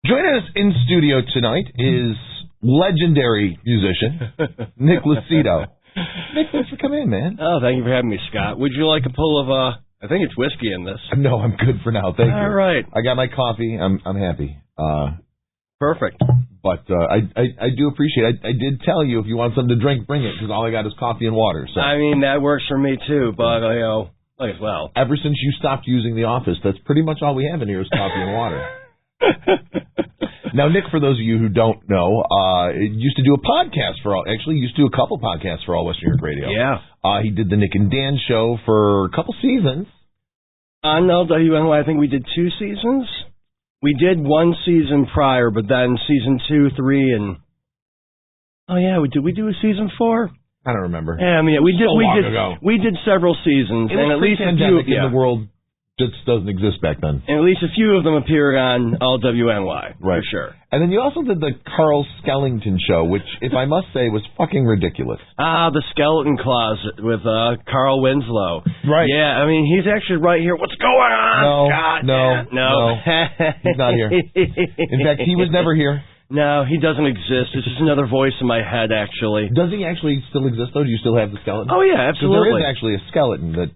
Joining us in studio tonight is legendary musician Nick Lucido. Nick, thanks for coming in, man. Oh, thank you for having me, Scott. Would you like a pull of, I think it's whiskey in this. No, I'm good for now, thank you. All right. I got my coffee. I'm happy. Perfect. But I do appreciate it. I did tell you if you want something to drink, bring it, because all I got is coffee and water. So. I mean, that works for me, too, but, might as well. Ever since you stopped using the office, that's pretty much all we have in here is coffee and water. Now, Nick, for those of you who don't know, used to do a podcast used to do a couple podcasts for All Western New York Radio. Yeah. He did the Nick and Dan show for a couple seasons. On WNY, I think we did 2 seasons. We did 1 season prior, but then season 2, 3, and... Oh, yeah, did we do a season 4? I don't remember. Yeah, I mean, we did several seasons, and at least a few... in the world just doesn't exist back then. And at least a few of them appeared on LWNY, right. For sure. And then you also did the Carl Skellington show, which, if I must say, was fucking ridiculous. The Skeleton Closet with Carl Winslow. Right. Yeah, I mean, he's actually right here. What's going on? No. He's not here. In fact, he was never here. No, he doesn't exist. It's just another voice in my head, actually. Does he actually still exist, though? Do you still have the skeleton? Oh, yeah, absolutely. There is actually a skeleton that...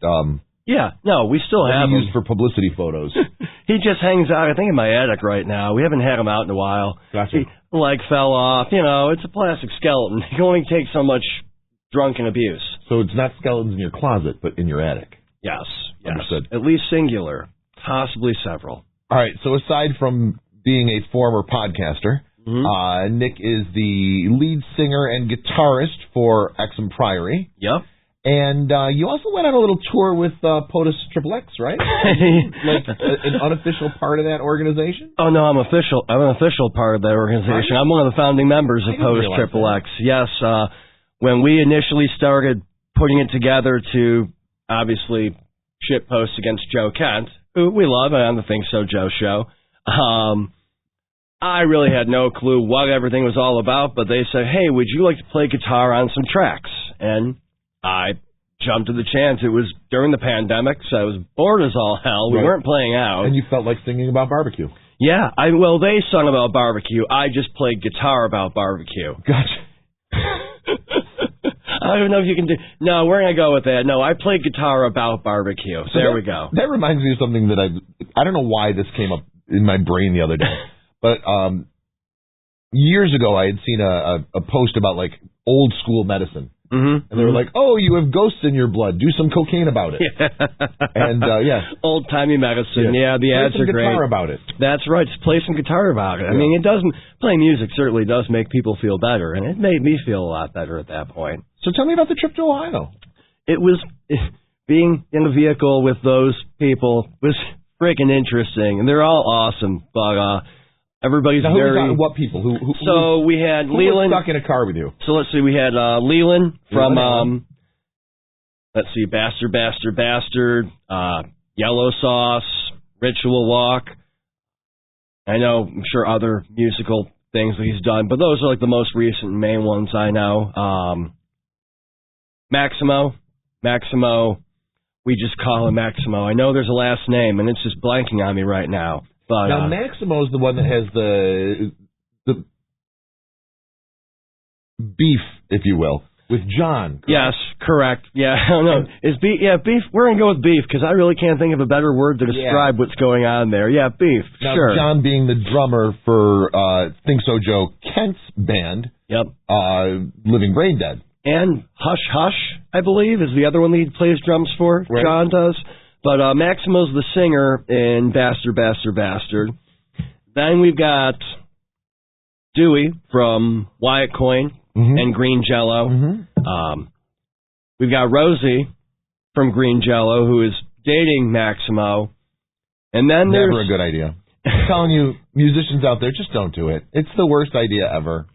Yeah, no, we still have him. Used for publicity photos. He just hangs out, I think, in my attic right now. We haven't had him out in a while. Gotcha. His leg fell off. You know, it's a plastic skeleton. He can only take so much drunken abuse. So it's not skeletons in your closet, but in your attic. Yes. Understood. At least singular, possibly several. All right, so aside from being a former podcaster, Nick is the lead singer and guitarist for Exum Priory. Yep. And you also went on a little tour with Potus XXX, right? Like an unofficial part of that organization? Oh, no, I'm official. I'm an official part of that organization. I'm one of the founding members of Potus XXX. Yes, when we initially started putting it together to, obviously, shit posts against Joe Kent, who we love on the Think So Joe show, I really had no clue what everything was all about, but they said, hey, would you like to play guitar on some tracks? And I jumped at the chance. It was during the pandemic, so I was bored as all hell. We weren't playing out. And you felt like singing about barbecue. Yeah. Well, they sung about barbecue. I just played guitar about barbecue. Gotcha. I don't know if you can do... No, we're going to go with that. No, I played guitar about barbecue. So there we go. That reminds me of something that I don't know why this came up in my brain the other day, but years ago I had seen a post about, like, old school medicine. And they were like, oh, you have ghosts in your blood. Do some cocaine about it. And, old-timey medicine. Yeah, the ads are great. Play some guitar about it. That's right. Just play some guitar about it. I mean, playing music certainly does make people feel better, and it made me feel a lot better at that point. So tell me about the trip to Ohio. It was, being in a vehicle with those people was freaking interesting, and they're all awesome, but, everybody's now, very... What people? So we had Leland... was stuck in a car with you? So let's see, we had Leland from, let's see, Bastard, Yellow Sauce, Ritual Walk. I'm sure other musical things that he's done, but those are like the most recent main ones I know. Maximo, we just call him Maximo. I know there's a last name, and it's just blanking on me right now. But, now, Maximo's the one that has the beef, if you will, with John. Correct? Yes, correct. Yeah, no, beef. We're going to go with beef, because I really can't think of a better word to describe what's going on there. Yeah, beef, now, sure. John being the drummer for Think So Joe Kent's band, Living Brain Dead. And Hush Hush, I believe, is the other one that he plays drums for. Right. John does. But Maximo's the singer in Bastard. Then we've got Dewey from Wyatt Coyne and Green Jello. We've got Rosie from Green Jello, who is dating Maximo. And then Never a good idea. I'm telling you, musicians out there, just don't do it. It's the worst idea ever.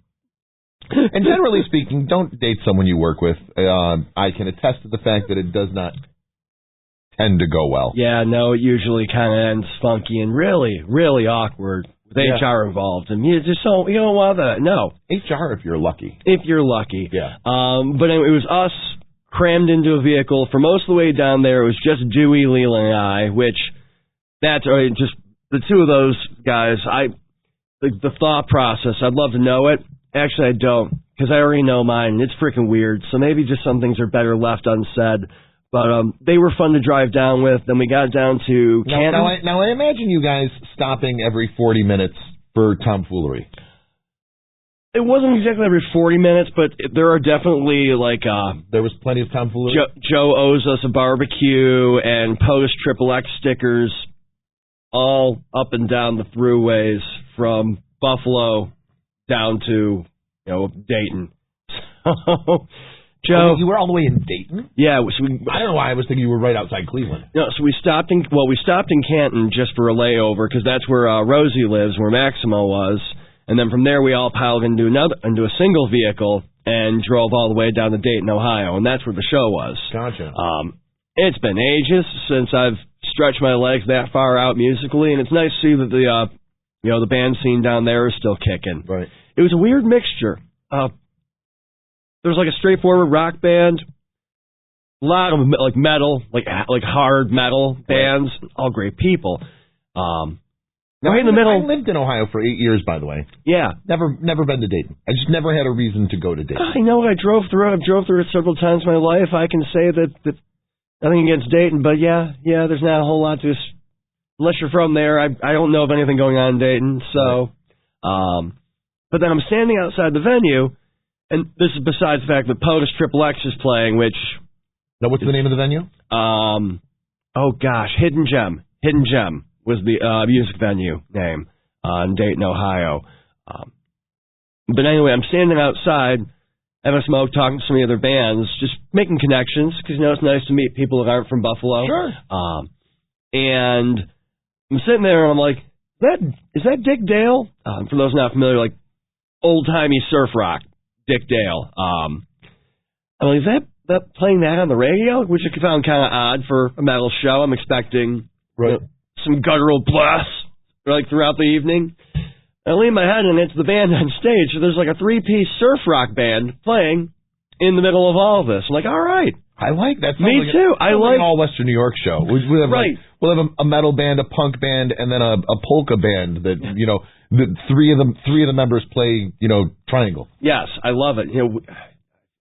And generally speaking, don't date someone you work with. I can attest to the fact that it does not tend to go well. Yeah, no, it usually kind of ends funky and really, really awkward with HR involved. And you don't want that. No. HR if you're lucky. If you're lucky. Yeah. But anyway, it was us crammed into a vehicle for most of the way down there. It was just Dewey, Leland, and I, which that's just the two of those guys. the thought process. I'd love to know it. Actually, I don't, because I already know mine. It's freaking weird. So maybe just some things are better left unsaid. But they were fun to drive down with. Then we got down to Canton. Now I imagine you guys stopping every 40 minutes for tomfoolery. It wasn't exactly every 40 minutes, but there are definitely, like... there was plenty of tomfoolery? Joe owes us a barbecue and Potus XXX stickers all up and down the throughways from Buffalo down to, Dayton. So, Joe... you were all the way in Dayton? Yeah. So I don't know why I was thinking you were right outside Cleveland. No, so we stopped in Canton just for a layover, because that's where Rosie lives, where Maximo was. And then from there, we all piled into a single vehicle and drove all the way down to Dayton, Ohio, and that's where the show was. Gotcha. It's been ages since I've stretched my legs that far out musically, and it's nice to see that the band scene down there is still kicking. Right. It was a weird mixture. There was like a straightforward rock band, a lot of like metal, like hard metal bands, all great people. Right in the middle. I lived in Ohio for 8 years, by the way. Yeah. Never been to Dayton. I just never had a reason to go to Dayton. I know. I drove through it several times in my life. I can say that nothing against Dayton, but yeah, there's not a whole lot to... Unless you're from there, I don't know of anything going on in Dayton, so... but then I'm standing outside the venue, and this is besides the fact that Potus XXX is playing, which... Now, what's the name of the venue? Oh, gosh, Hidden Gem. Hidden Gem was the music venue name in Dayton, Ohio. But anyway, I'm standing outside, having a smoke, talking to some of the other bands, just making connections, because, it's nice to meet people that aren't from Buffalo. Sure. And I'm sitting there, and I'm like, is that Dick Dale? For those not familiar, like, old-timey surf rock, Dick Dale. I'm like, is that playing that on the radio? Which I found kind of odd for a metal show. I'm expecting... Right. Some guttural blasts throughout the evening. I lean my head and it's the band on stage. So there's like a 3-piece surf rock band playing in the middle of all of this. I'm like, all right. I like that. Me too. I like an all Western New York show. We'll have a metal band, a punk band, and then a polka band that the three of the members play triangle. Yes, I love it.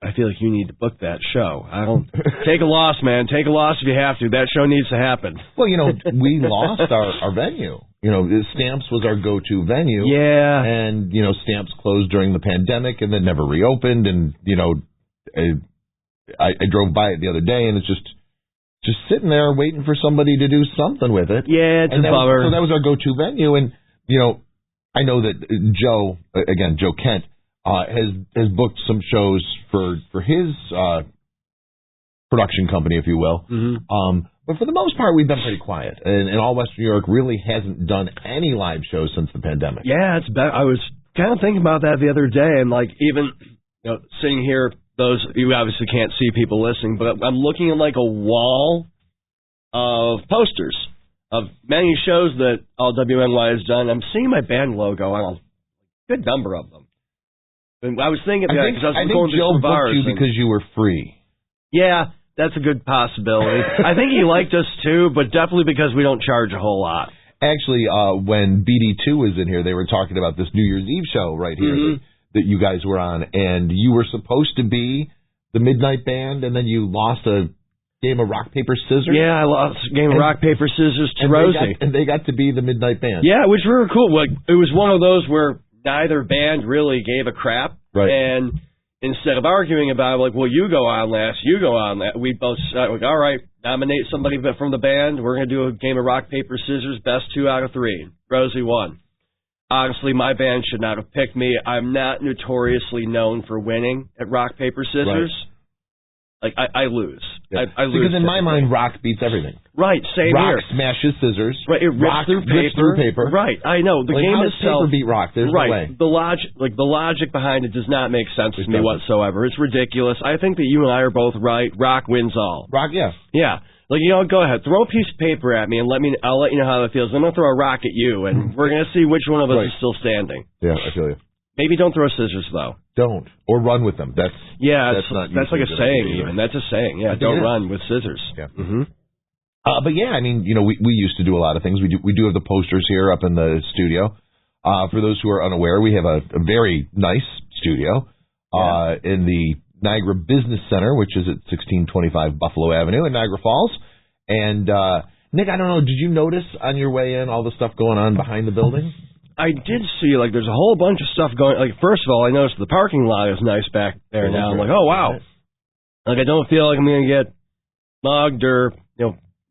I feel like you need to book that show. Take a loss, man. Take a loss if you have to. That show needs to happen. Well, we lost our venue. Stamps was our go-to venue. Yeah. And, Stamps closed during the pandemic and then never reopened. And, I drove by it the other day and it's just sitting there waiting for somebody to do something with it. Yeah, it's a bummer. So that was our go-to venue. And, I know that Joe Kent, has booked some shows for his production company, if you will. Mm-hmm. But for the most part, we've been pretty quiet. And all Western New York really hasn't done any live shows since the pandemic. Yeah, it's better. I was kind of thinking about that the other day, and even sitting here, you obviously can't see people listening, but I'm looking at a wall of posters of many shows that all WNY has done. I'm seeing my band logo on a good number of them. And I was thinking that because I think Joe booked you because you were free. Yeah, that's a good possibility. I think he liked us too, but definitely because we don't charge a whole lot. Actually, when BD2 was in here, they were talking about this New Year's Eve show right here that you guys were on, and you were supposed to be the Midnight Band, and then you lost a game of rock, paper, scissors. Yeah, I lost a game of rock, paper, scissors to Rosie. And they got to be the Midnight Band. Yeah, which was really cool. It was one of those where neither band really gave a crap. Right. And instead of arguing about it, you go on last, you go on last, we both said, all right, nominate somebody from the band. We're going to do a game of rock, paper, scissors, best 2 out of 3. Rosie won. Honestly, my band should not have picked me. I'm not notoriously known for winning at rock, paper, scissors. Right. I lose. Yeah. I lose. Because in my mind, rock beats everything. Right, same rock here. Smashes scissors. Right, it rips through paper. Right, I know. The game how itself. Does paper beat rock? There's no way. The logic behind it does not make sense to me whatsoever. It's ridiculous. I think that you and I are both right. Rock wins all. Rock, yeah. Yeah. Go ahead. Throw a piece of paper at me and I'll let you know how that feels. I'm going to throw a rock at you, and we're going to see which one of us is still standing. Yeah, I feel you. Maybe don't throw scissors, though. Don't. Or run with them. That's like a saying, even. That's a saying. Yeah, don't run with scissors. Yeah. Mm-hmm. But yeah, we used to do a lot of things. We do have the posters here up in the studio. For those who are unaware, we have a very nice studio in the Niagara Business Center, which is at 1625 Buffalo Avenue in Niagara Falls. And, Nick, I don't know, did you notice on your way in all the stuff going on behind the building? I did see, like, there's a whole bunch of stuff going. Like, first of all, I noticed the parking lot is nice back there now. I'm like, oh, wow. Like, I don't feel like I'm going to get mugged or,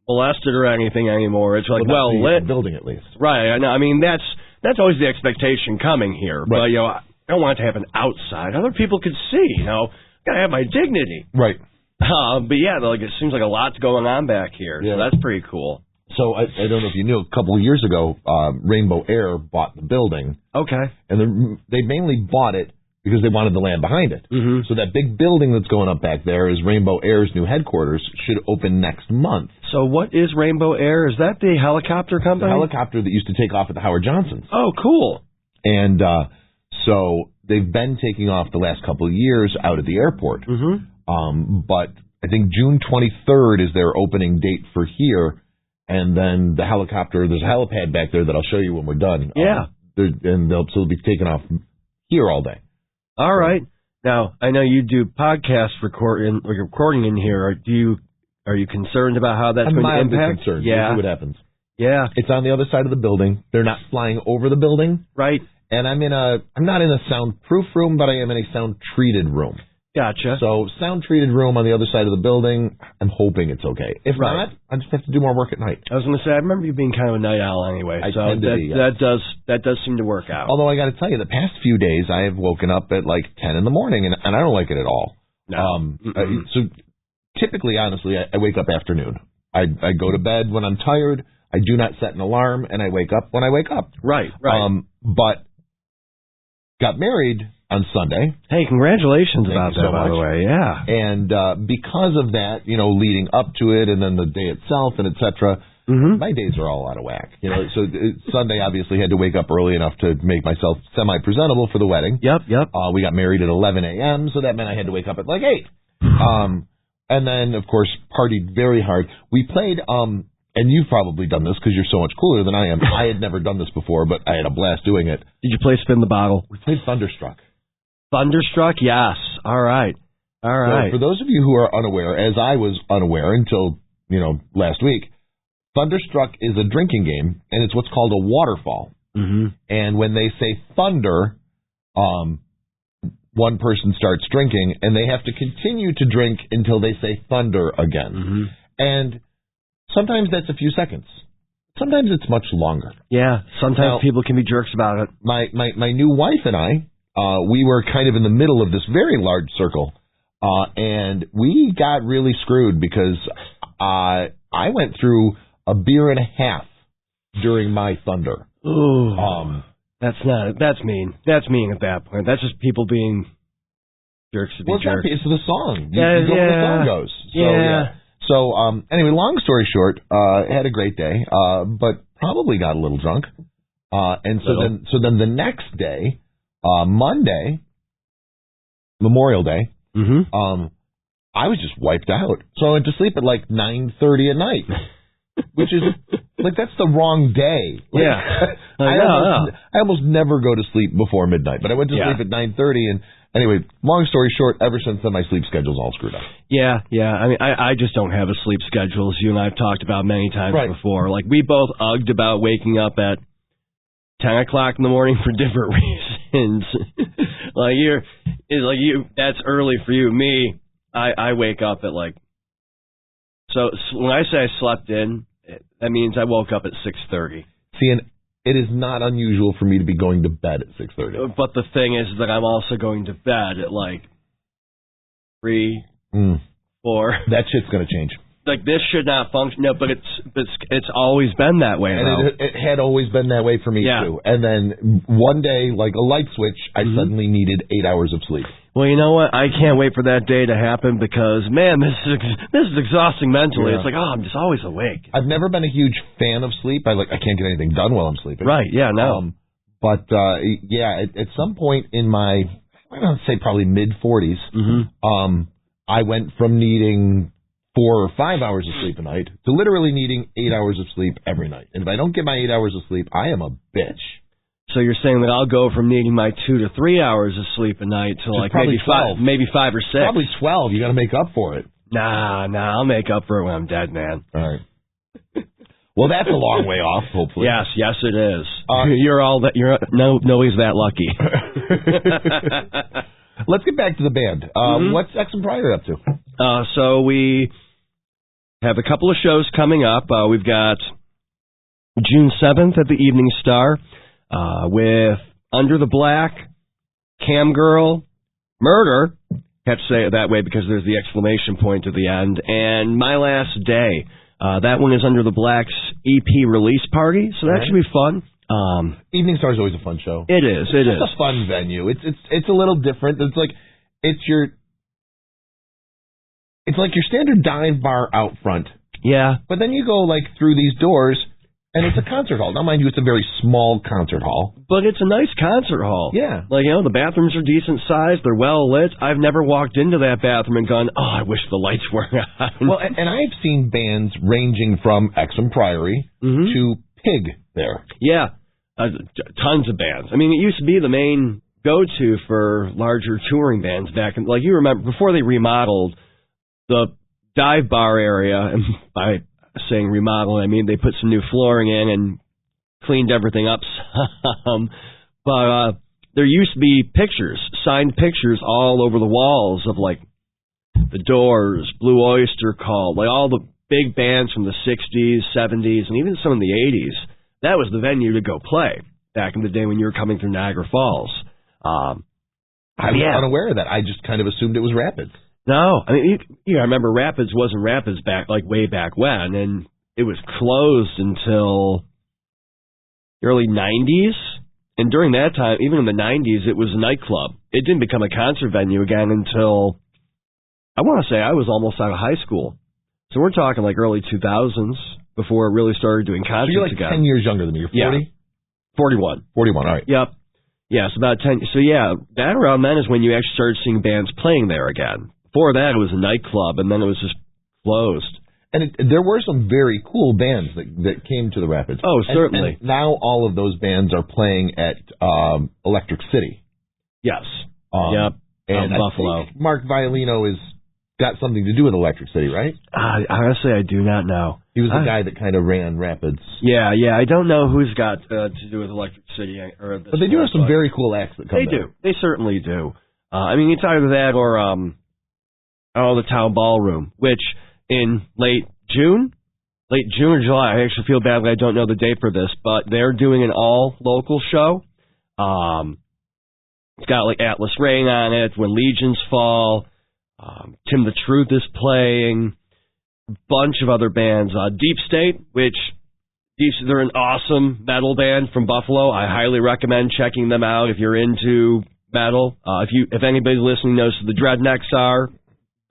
molested or anything anymore. It's like, well lit. Building, at least. Right. I know. I mean, that's always the expectation coming here. Right. But, I don't want it to happen outside. Other people could see, Gotta have my dignity. Right. But yeah, like it seems like a lot's going on back here. Yeah. So that's pretty cool. So I don't know if you knew, a couple of years ago, Rainbow Air bought the building. Okay. And they mainly bought it because they wanted the land behind it. Mm-hmm. So that big building that's going up back there is Rainbow Air's new headquarters, should open next month. So what is Rainbow Air? Is that the helicopter company? The helicopter that used to take off at the Howard Johnsons. Oh, cool. And so they've been taking off the last couple of years out at the airport. Mm-hmm. But I think June 23rd is their opening date for here. And then the helicopter, there's a helipad back there that I'll show you when we're done. Yeah. They'll be taking off here all day. All right. Now, I know you do podcast recording in here. Are you concerned about how that's going to impact? Concerned. Yeah. We'll see what happens. Yeah. It's on the other side of the building. They're not flying over the building. Right. And I'm not in a soundproof room, but I am in a sound treated room. Gotcha. So sound treated room on the other side of the building. I'm hoping it's okay. If not, I just have to do more work at night. I was going to say, I remember you being kind of a night owl anyway. I tend to be, yeah. That does seem to work out. Although I got to tell you, the past few days I have woken up at like 10 in the morning, and I don't like it at all. No. So typically, honestly, I wake up afternoon. I go to bed when I'm tired. I do not set an alarm, and I wake up when I wake up. Right. But got married on Sunday. Hey, congratulations about that, by the way. Yeah. And because of that, leading up to it, and then the day itself, and etc. My days are all out of whack. So Sunday obviously had to wake up early enough to make myself semi-presentable for the wedding. Yep. We got married at 11 a.m., so that meant I had to wake up at like 8. And then, of course, partied very hard. We played, and you've probably done this because you're so much cooler than I am. I had never done this before, but I had a blast doing it. Did you play Spin the Bottle? We played Thunderstruck. Thunderstruck, yes. All right. So for those of you who are unaware, as I was unaware until, last week, Thunderstruck is a drinking game, and it's what's called a waterfall. Mm-hmm. And when they say thunder, one person starts drinking, and they have to continue to drink until they say thunder again. Mm-hmm. And sometimes that's a few seconds. Sometimes it's much longer. Yeah, sometimes people can be jerks about it. My new wife and I, we were kind of in the middle of this very large circle, and we got really screwed because I went through a beer and a half during my thunder. Ooh, that's mean. That's mean at that point. That's just people being jerks to be jerks. It's the song. You go where the song goes. So, yeah. So, anyway, long story short, had a great day, but probably got a little drunk. And so then the next day, Monday, Memorial Day, I was just wiped out. So I went to sleep at like 9:30 at night, which is like that's the wrong day. I almost never go to sleep before midnight, but I went to sleep at 9:30, and anyway, long story short, ever since then my sleep schedule's all screwed up. Yeah. I mean, I just don't have a sleep schedule, as you and I have talked about many times before. Like we both ugged about waking up at 10 o'clock in the morning for different reasons. That's early for you. Me, I wake up at so when I say I slept in, that means I woke up at 6:30. See, and it is not unusual for me to be going to bed at 6:30. But the thing is that I'm also going to bed at 3, 4. That shit's going to change. This should not function. No, but it's always been that way. And it had always been that way for me too. And then one day, like a light switch, I suddenly needed 8 hours of sleep. Well, you know what? I can't wait for that day to happen because, man, this is exhausting mentally. Yeah. It's like, I'm just always awake. I've never been a huge fan of sleep. I can't get anything done while I'm sleeping. Right? Yeah. No. At some point in my, I don't say probably mid 40s, I went from needing 4 or 5 hours of sleep a night to literally needing 8 hours of sleep every night. And if I don't get my 8 hours of sleep, I am a bitch. So you're saying that I'll go from needing my 2 to 3 hours of sleep a night to like maybe 5 or 6. Probably 12. You got to make up for it. Nah, I'll make up for it when I'm dead, man. All right. Well, that's a long way off, hopefully. Yes, it is. Nobody's that lucky. Let's get back to the band. What's X and Pryor up to? So we have a couple of shows coming up. We've got June 7th at the Evening Star with Under the Black, Cam Girl, Murder. Have to say it that way because there's the exclamation point at the end. And My Last Day. That one is Under the Black's EP release party, so that should be fun. Evening Star is always a fun show. It is. It's a fun venue. It's a little different. It's like your standard dive bar out front. Yeah. But then you go like through these doors, and it's a concert hall. Now, mind you, it's a very small concert hall. But it's a nice concert hall. Yeah. Like, the bathrooms are decent sized. They're well lit. I've never walked into that bathroom and gone, I wish the lights were on. Well, and I've seen bands ranging from X and Priory to Pig there. Yeah. Tons of bands. I mean, it used to be the main go-to for larger touring bands back in, like, you remember, before they remodeled the dive bar area, and by saying remodel, I mean they put some new flooring in and cleaned everything up some. But there used to be signed pictures all over the walls of like the Doors, Blue Oyster Cult, like all the big bands from the 60s, 70s, and even some of the 80s. That was the venue to go play back in the day when you were coming through Niagara Falls. I was unaware of that. I just kind of assumed it was Rapids. No, I mean, I remember Rapids wasn't Rapids way back when, and it was closed until the early 90s. And during that time, even in the 90s, it was a nightclub. It didn't become a concert venue again until, I want to say, I was almost out of high school. So we're talking like early 2000s before it really started doing concerts again. So you're like 10 years younger than me. You're 40? Yeah. 41. 41, all right. Yep. Yeah, it's about 10. So yeah, that around then is when you actually started seeing bands playing there again. Before that, it was a nightclub, and then it was just closed. And there were some very cool bands that came to the Rapids. Oh, certainly. And now all of those bands are playing at Electric City. Yes. Yep. And Buffalo. Think Mark Violino has got something to do with Electric City, right? Honestly, I do not know. He was the guy that kind of ran Rapids. Yeah. I don't know who's got to do with Electric City. But they do have some very cool acts that come They do. They certainly do. I mean, it's either that or the Town Ballroom, which in late June or July, I actually feel badly I don't know the date for this, but they're doing an all-local show. It's got like Atlas Rain on it, When Legions Fall, Tim the Truth is playing, bunch of other bands. Deep State, they're an awesome metal band from Buffalo. I highly recommend checking them out if you're into metal. If anybody listening knows who the Dreadnecks are,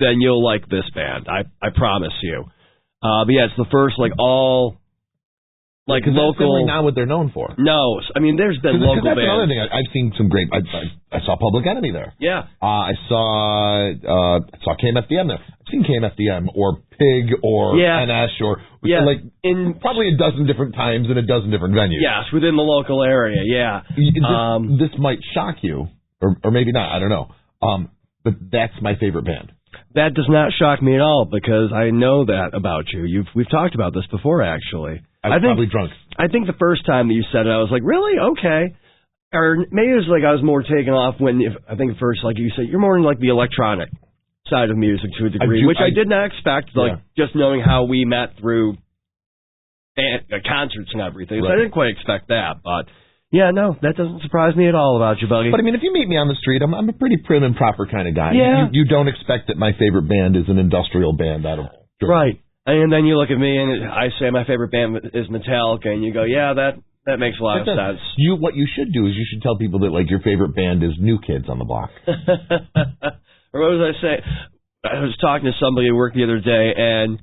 then you'll like this band. I promise you. But yeah, it's the first all local. That's not what they're known for. No, I mean there's been local that's bands. Another thing. I've seen some great. I saw Public Enemy there. Yeah. I saw KMFDM there. I've seen KMFDM or Pig or NS or in probably a dozen different times in a dozen different venues. Yes, within the local area. Yeah. This might shock you, or maybe not. I don't know. But that's my favorite band. That does not shock me at all because I know that about you. We've talked about this before, actually. I was probably drunk. I think the first time that you said it, I was like, really? Okay. Or maybe it was like I was more taken off I think first, like you said, you're more in like the electronic side of music to a degree, which I did not expect, just knowing how we met through concerts and everything. Right. So I didn't quite expect that, but... Yeah, no, that doesn't surprise me at all about you, buddy. But, I mean, if you meet me on the street, I'm a pretty prim and proper kind of guy. Yeah. You don't expect that my favorite band is an industrial band out of Georgia. Right. And then you look at me and I say my favorite band is Metallica, and you go, yeah, that makes a lot of sense. What you should do is you should tell people that, your favorite band is New Kids on the Block. Or what was I saying? I was talking to somebody at work the other day, and...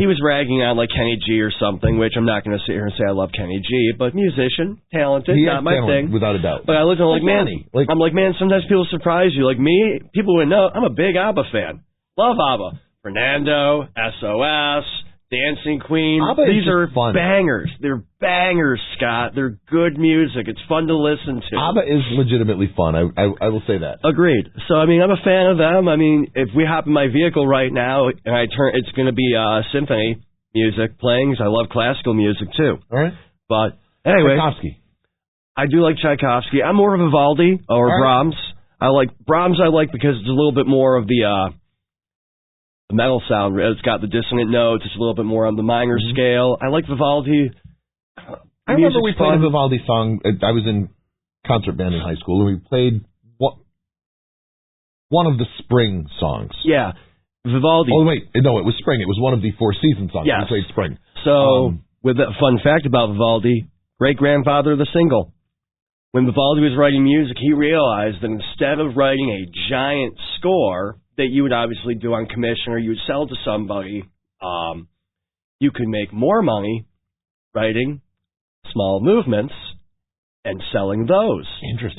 he was ragging on Kenny G or something, which I'm not going to sit here and say I love Kenny G, but musician, talented, not my thing. Without a doubt. But I looked at him man, sometimes people surprise you. Like me, people would know, I'm a big ABBA fan. Love ABBA. Fernando, SOS, Dancing Queen. ABBA These are fun. bangers. They're bangers, Scott. They're good music. It's fun to listen to. ABBA is legitimately fun. I will say that. Agreed. So, I mean, I'm a fan of them. I mean, if we hop in my vehicle right now and it's going to be symphony music playing, 'cause I love classical music too. All right. But anyway, Tchaikovsky. I do like Tchaikovsky. I'm more of a Vivaldi or Brahms. I like Brahms because it's a little bit more of the metal sound. It's got the dissonant notes. It's a little bit more on the minor scale. I like Vivaldi. I remember we played a Vivaldi song. I was in concert band in high school, and we played one of the spring songs. Yeah, Vivaldi. Oh, wait. No, it was spring. It was one of the Four Seasons songs. Yes. We played spring. So, with a fun fact about Vivaldi, great-grandfather of the single. When Vivaldi was writing music, he realized that instead of writing a giant score that you would obviously do on commission or you would sell to somebody, you could make more money writing small movements and selling those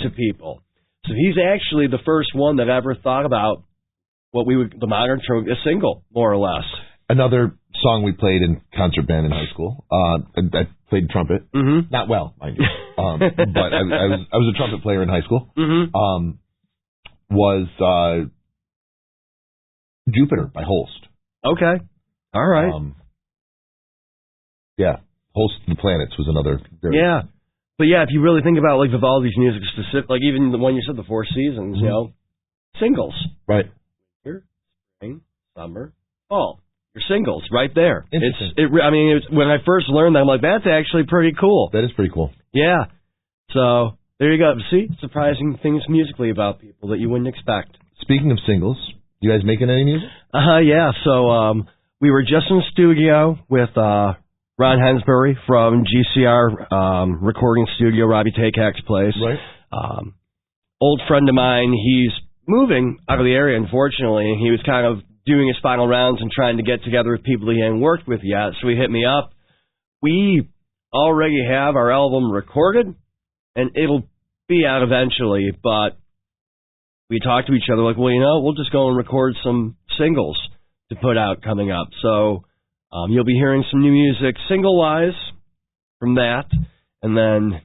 to people. So he's actually the first one that ever thought about what we would, the modern term, a single, more or less. Another song we played in concert band in high school. I played trumpet. Not well, mind you. But I was a trumpet player in high school. Was Jupiter by Holst. Okay. All right. Yeah. Holst the Planets was another. Yeah. But yeah, if you really think about like Vivaldi's music specific, like even the one you said, the Four Seasons, you know, singles. Right. Winter, spring, summer, fall. Your singles right there. Interesting. When I first learned that, I'm like, that's actually pretty cool. That is pretty cool. Yeah. So there you go. See, surprising things musically about people that you wouldn't expect. Speaking of singles, you guys making any music? Yeah. So we were just in studio with Ron Hensbury from GCR Recording Studio, Robbie Takehack's place. Right. Old friend of mine. He's moving out of the area, unfortunately, and he was kind of doing his final rounds and trying to get together with people he hadn't worked with yet. So he hit me up. We already have our album recorded, and it'll be out eventually, but we talked to each other like, well, you know, we'll just go and record some singles to put out coming up. So you'll be hearing some new music single-wise from that, and then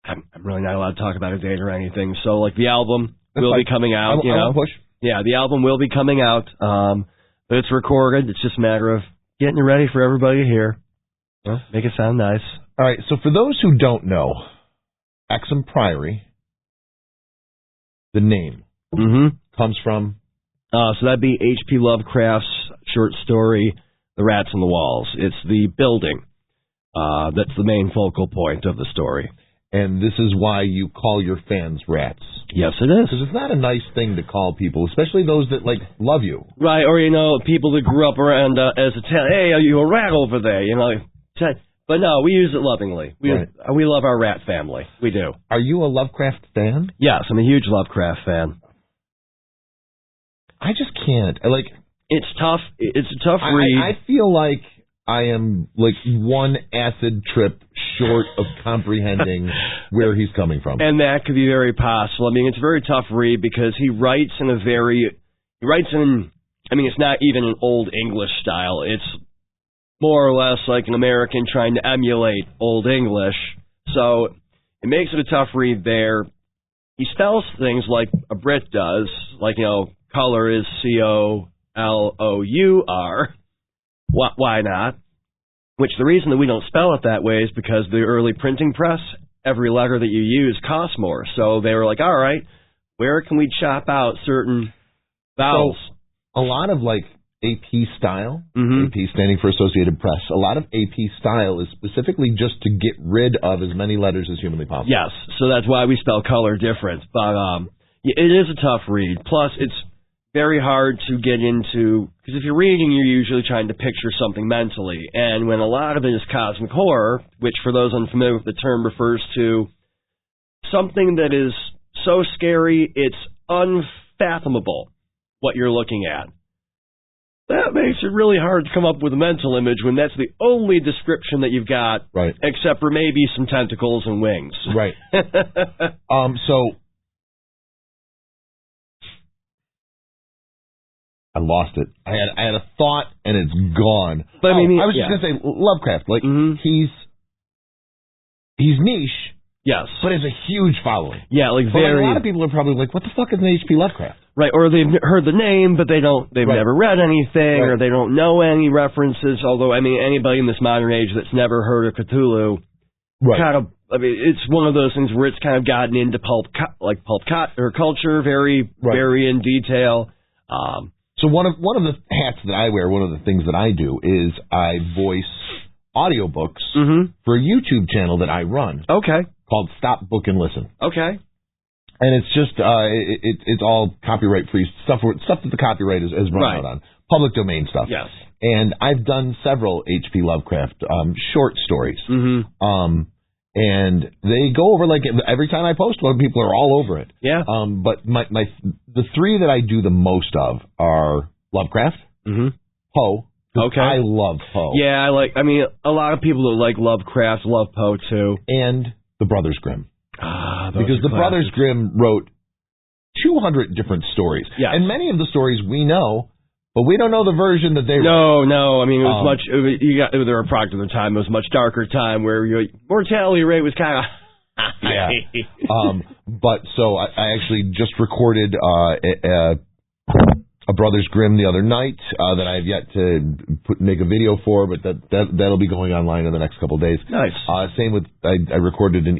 I'm really not allowed to talk about a date or anything. So, like, the album will be coming out, you know. Push. Yeah, the album will be coming out, but it's recorded. It's just a matter of getting it ready for everybody to hear. You know, make it sound nice. All right, so for those who don't know, Exham Priory, the name, comes from? So that'd be H.P. Lovecraft's short story, The Rats on the Walls. It's the building that's the main focal point of the story. And this is why you call your fans rats. Yes, it is. Because it's not a nice thing to call people, especially those that, like, love you. Right, or, you know, people that grew up around as a town, hey, are you a rat over there? You know, but no, we use it lovingly. We love our rat family. We do. Are you a Lovecraft fan? Yes, I'm a huge Lovecraft fan. I just can't. It's tough. It's a tough read. I feel like I am, like, one acid trip short of comprehending where he's coming from. And that could be very possible. I mean, it's a very tough read because he writes in, it's not even an old English style. It's more or less like an American trying to emulate Old English. So it makes it a tough read there. He spells things like a Brit does, like, you know, color is C-O-L-O-U-R. Why not? Which the reason that we don't spell it that way is because the early printing press, every letter that you use costs more. So they were like, all right, where can we chop out certain vowels? So a lot of, like, AP style, AP standing for Associated Press, a lot of AP style is specifically just to get rid of as many letters as humanly possible. Yes, so that's why we spell color different. But it is a tough read. Plus, it's very hard to get into, because if you're reading, you're usually trying to picture something mentally. And when a lot of it is cosmic horror, which for those unfamiliar with the term refers to something that is so scary, it's unfathomable what you're looking at. That makes it really hard to come up with a mental image when that's the only description that you've got, right? Except for maybe some tentacles and wings. Right. So I lost it. I had a thought and it's gone. But I was just gonna say Lovecraft. Like he's niche. Yes. But has a huge following. Yeah, like very. A lot of people are probably like, "What the fuck is an H.P. Lovecraft?" Right, or they've heard the name, but they've never read anything, or they don't know any references. Although, I mean, anybody in this modern age that's never heard of Cthulhu, kind of. I mean, it's one of those things where it's kind of gotten into pulp culture, very in detail. So one of the hats that I wear, one of the things that I do is I voice audiobooks for a YouTube channel that I run. Okay. Called Stop, Book, and Listen. Okay. And it's just it's all copyright free stuff that the copyright is run out on, public domain stuff. Yes. And I've done several H.P. Lovecraft short stories. And they go over, like, every time I post one, people are all over it. Yeah. But the three that I do the most of are Lovecraft, Poe. Okay. I love Poe. Yeah, I mean, a lot of people that like Lovecraft love Poe too. And the Brothers Grimm. Because the Brothers Grimm wrote 200 different stories. Yes. And many of the stories we know, but we don't know the version that they wrote. No. I mean, it was they were a product of the time. It was a much darker time where your mortality rate was kind of but so I actually just recorded a Brothers Grimm the other night that I have yet to make a video for, but that'll be going online in the next couple of days. Nice. Same with I recorded an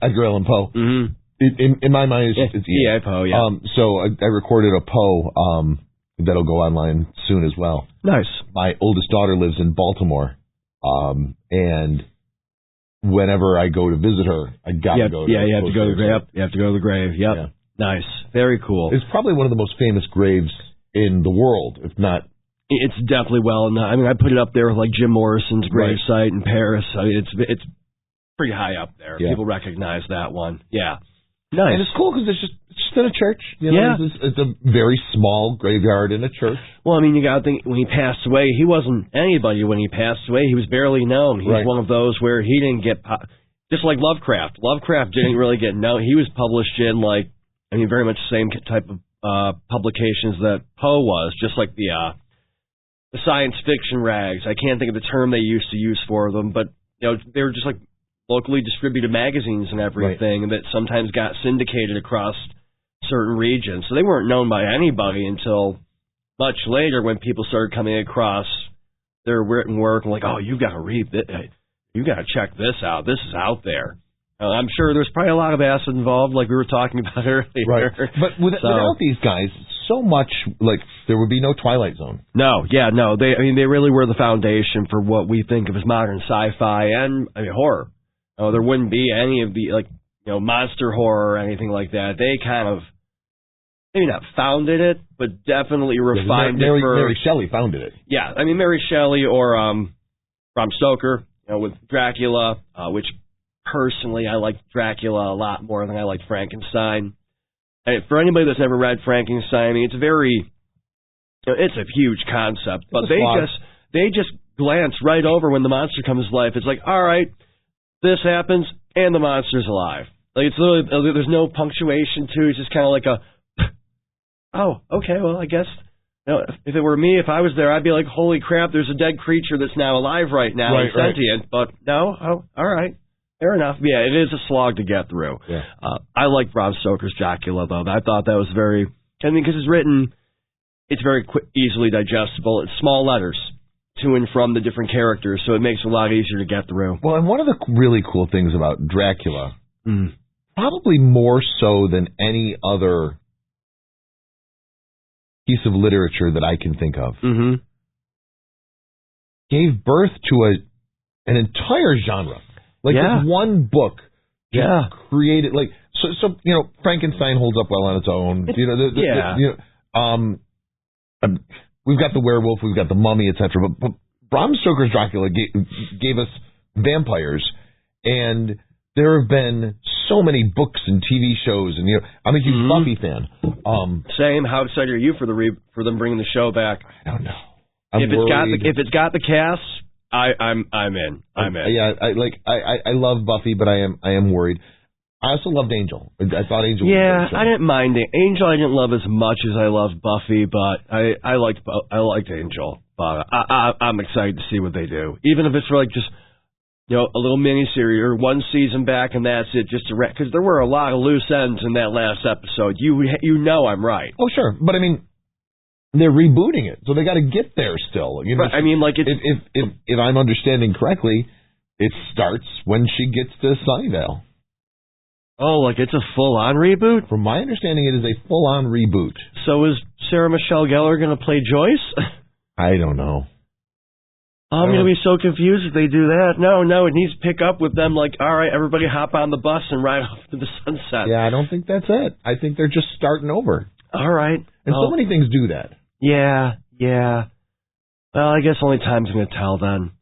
Edgar Allan Poe. In my mind, it's E.A. Poe. Yeah. So I recorded a Poe that'll go online soon as well. Nice. My oldest daughter lives in Baltimore, and whenever I go to visit her, I got to go. You have to go to the grave. You have to go to the grave. Yep. Yeah. Nice. Very cool. It's probably one of the most famous graves in the world, if not. It's definitely well known. I mean, I put it up there with like Jim Morrison's gravesite in Paris. I mean, it's pretty high up there. Yeah. People recognize that one. Yeah. Nice. And it's cool because it's just in a church. You know, it's a very small graveyard in a church. Well, I mean, you got to think, when he passed away, he wasn't anybody when he passed away. He was barely known. He was one of those where he didn't get, just like Lovecraft. Lovecraft didn't really get known. He was published in very much the same type of publications that Poe was, just like the science fiction rags. I can't think of the term they used to use for them, but they were just like locally distributed magazines and everything that sometimes got syndicated across certain regions. So they weren't known by anybody until much later when people started coming across their written work and like, oh, you got to read this. You got to check this out. This is out there. I'm sure there's probably a lot of acid involved, like we were talking about earlier. Right. But without these guys, so much, there would be no Twilight Zone. No. They really were the foundation for what we think of as modern sci-fi and horror. There wouldn't be any of the, monster horror or anything like that. They kind of, maybe not founded it, but definitely refined it. Mary Shelley founded it. Yeah, I mean, Mary Shelley or Bram Stoker, with Dracula, which personally I like Dracula a lot more than I like Frankenstein. And for anybody that's never read Frankenstein, I mean, it's it's a huge concept, but they just glance right over when the monster comes to life. It's like, all right, this happens and the monster's alive. Like, it's literally, there's no punctuation to it. It's just kind of like oh, okay, well, I guess, if it were me, if I was there, I'd be like, holy crap, there's a dead creature that's now alive right now and sentient. But no, all right. Fair enough. Yeah, it is a slog to get through. Yeah. I like Bram Stoker's Dracula, though. I thought that was because it's written, it's very easily digestible. It's small letters to and from the different characters, so it makes it a lot easier to get through. Well, and one of the really cool things about Dracula, probably more so than any other piece of literature that I can think of, gave birth to an entire genre. This one book created, so Frankenstein holds up well on its own. We've got the werewolf, we've got the mummy, etc. But Bram Stoker's Dracula gave us vampires, and there have been so many books and TV shows, and I'm a huge Buffy fan. Same. How excited are you for them bringing the show back? I don't know. If it's got the cast, I'm in. Yeah, I love Buffy, but I am worried. I also loved Angel. I thought Angel. Yeah, was a good show. I didn't mind it. Angel. I didn't love as much as I loved Buffy, but I liked Angel. But I'm excited to see what they do, even if it's for like just a little mini series or one season back and that's it. Just to because there were a lot of loose ends in that last episode. You know I'm right. Oh sure, but I mean. They're rebooting it, so they got to get there still. But, I mean, like if I'm understanding correctly, it starts when she gets to Sunnyvale. Oh, like it's a full-on reboot? From my understanding, it is a full-on reboot. So is Sarah Michelle Gellar going to play Joyce? I don't know. I'm going to be so confused if they do that. No, it needs to pick up with them like, all right, everybody hop on the bus and ride off to the sunset. Yeah, I don't think that's it. I think they're just starting over. All right. And so many things do that. Yeah. Well, I guess only time's going to tell then.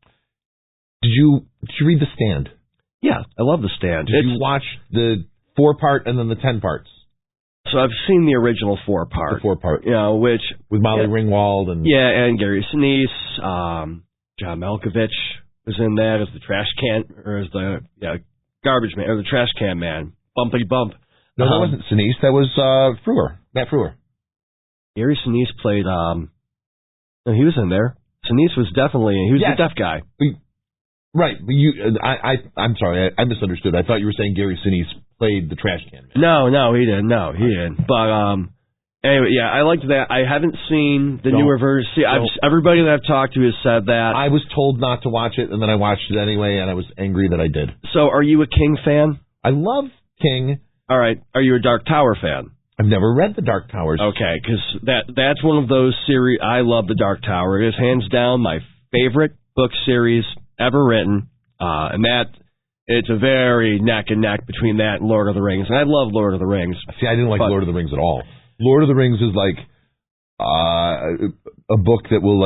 Did you read The Stand? Yeah, I love The Stand. Did you watch the 4-part and then the 10 parts? So I've seen the original 4-part. The 4-part. Which... With Molly Ringwald and... Yeah, and Gary Sinise, John Malkovich was in that as the trash can... Or as the garbage man, or the trash can man. Bumpity bump. No, that wasn't Sinise. That was Frewer. Matt Frewer. Gary Sinise played, no, he was in there. Sinise was definitely, he was the deaf guy. Right, but I'm sorry, I misunderstood. I thought you were saying Gary Sinise played the trash can man. No, he didn't. But, anyway, yeah, I liked that. I haven't seen the newer version. See, everybody that I've talked to has said that. I was told not to watch it, and then I watched it anyway, and I was angry that I did. So, are you a King fan? I love King. All right, are you a Dark Tower fan? I've never read The Dark Towers. Okay, because that's one of those series. I love The Dark Tower. It is hands down my favorite book series ever written, and it's a very neck and neck between that and Lord of the Rings. And I love Lord of the Rings. See, I didn't like Lord of the Rings at all. Lord of the Rings is like a book that will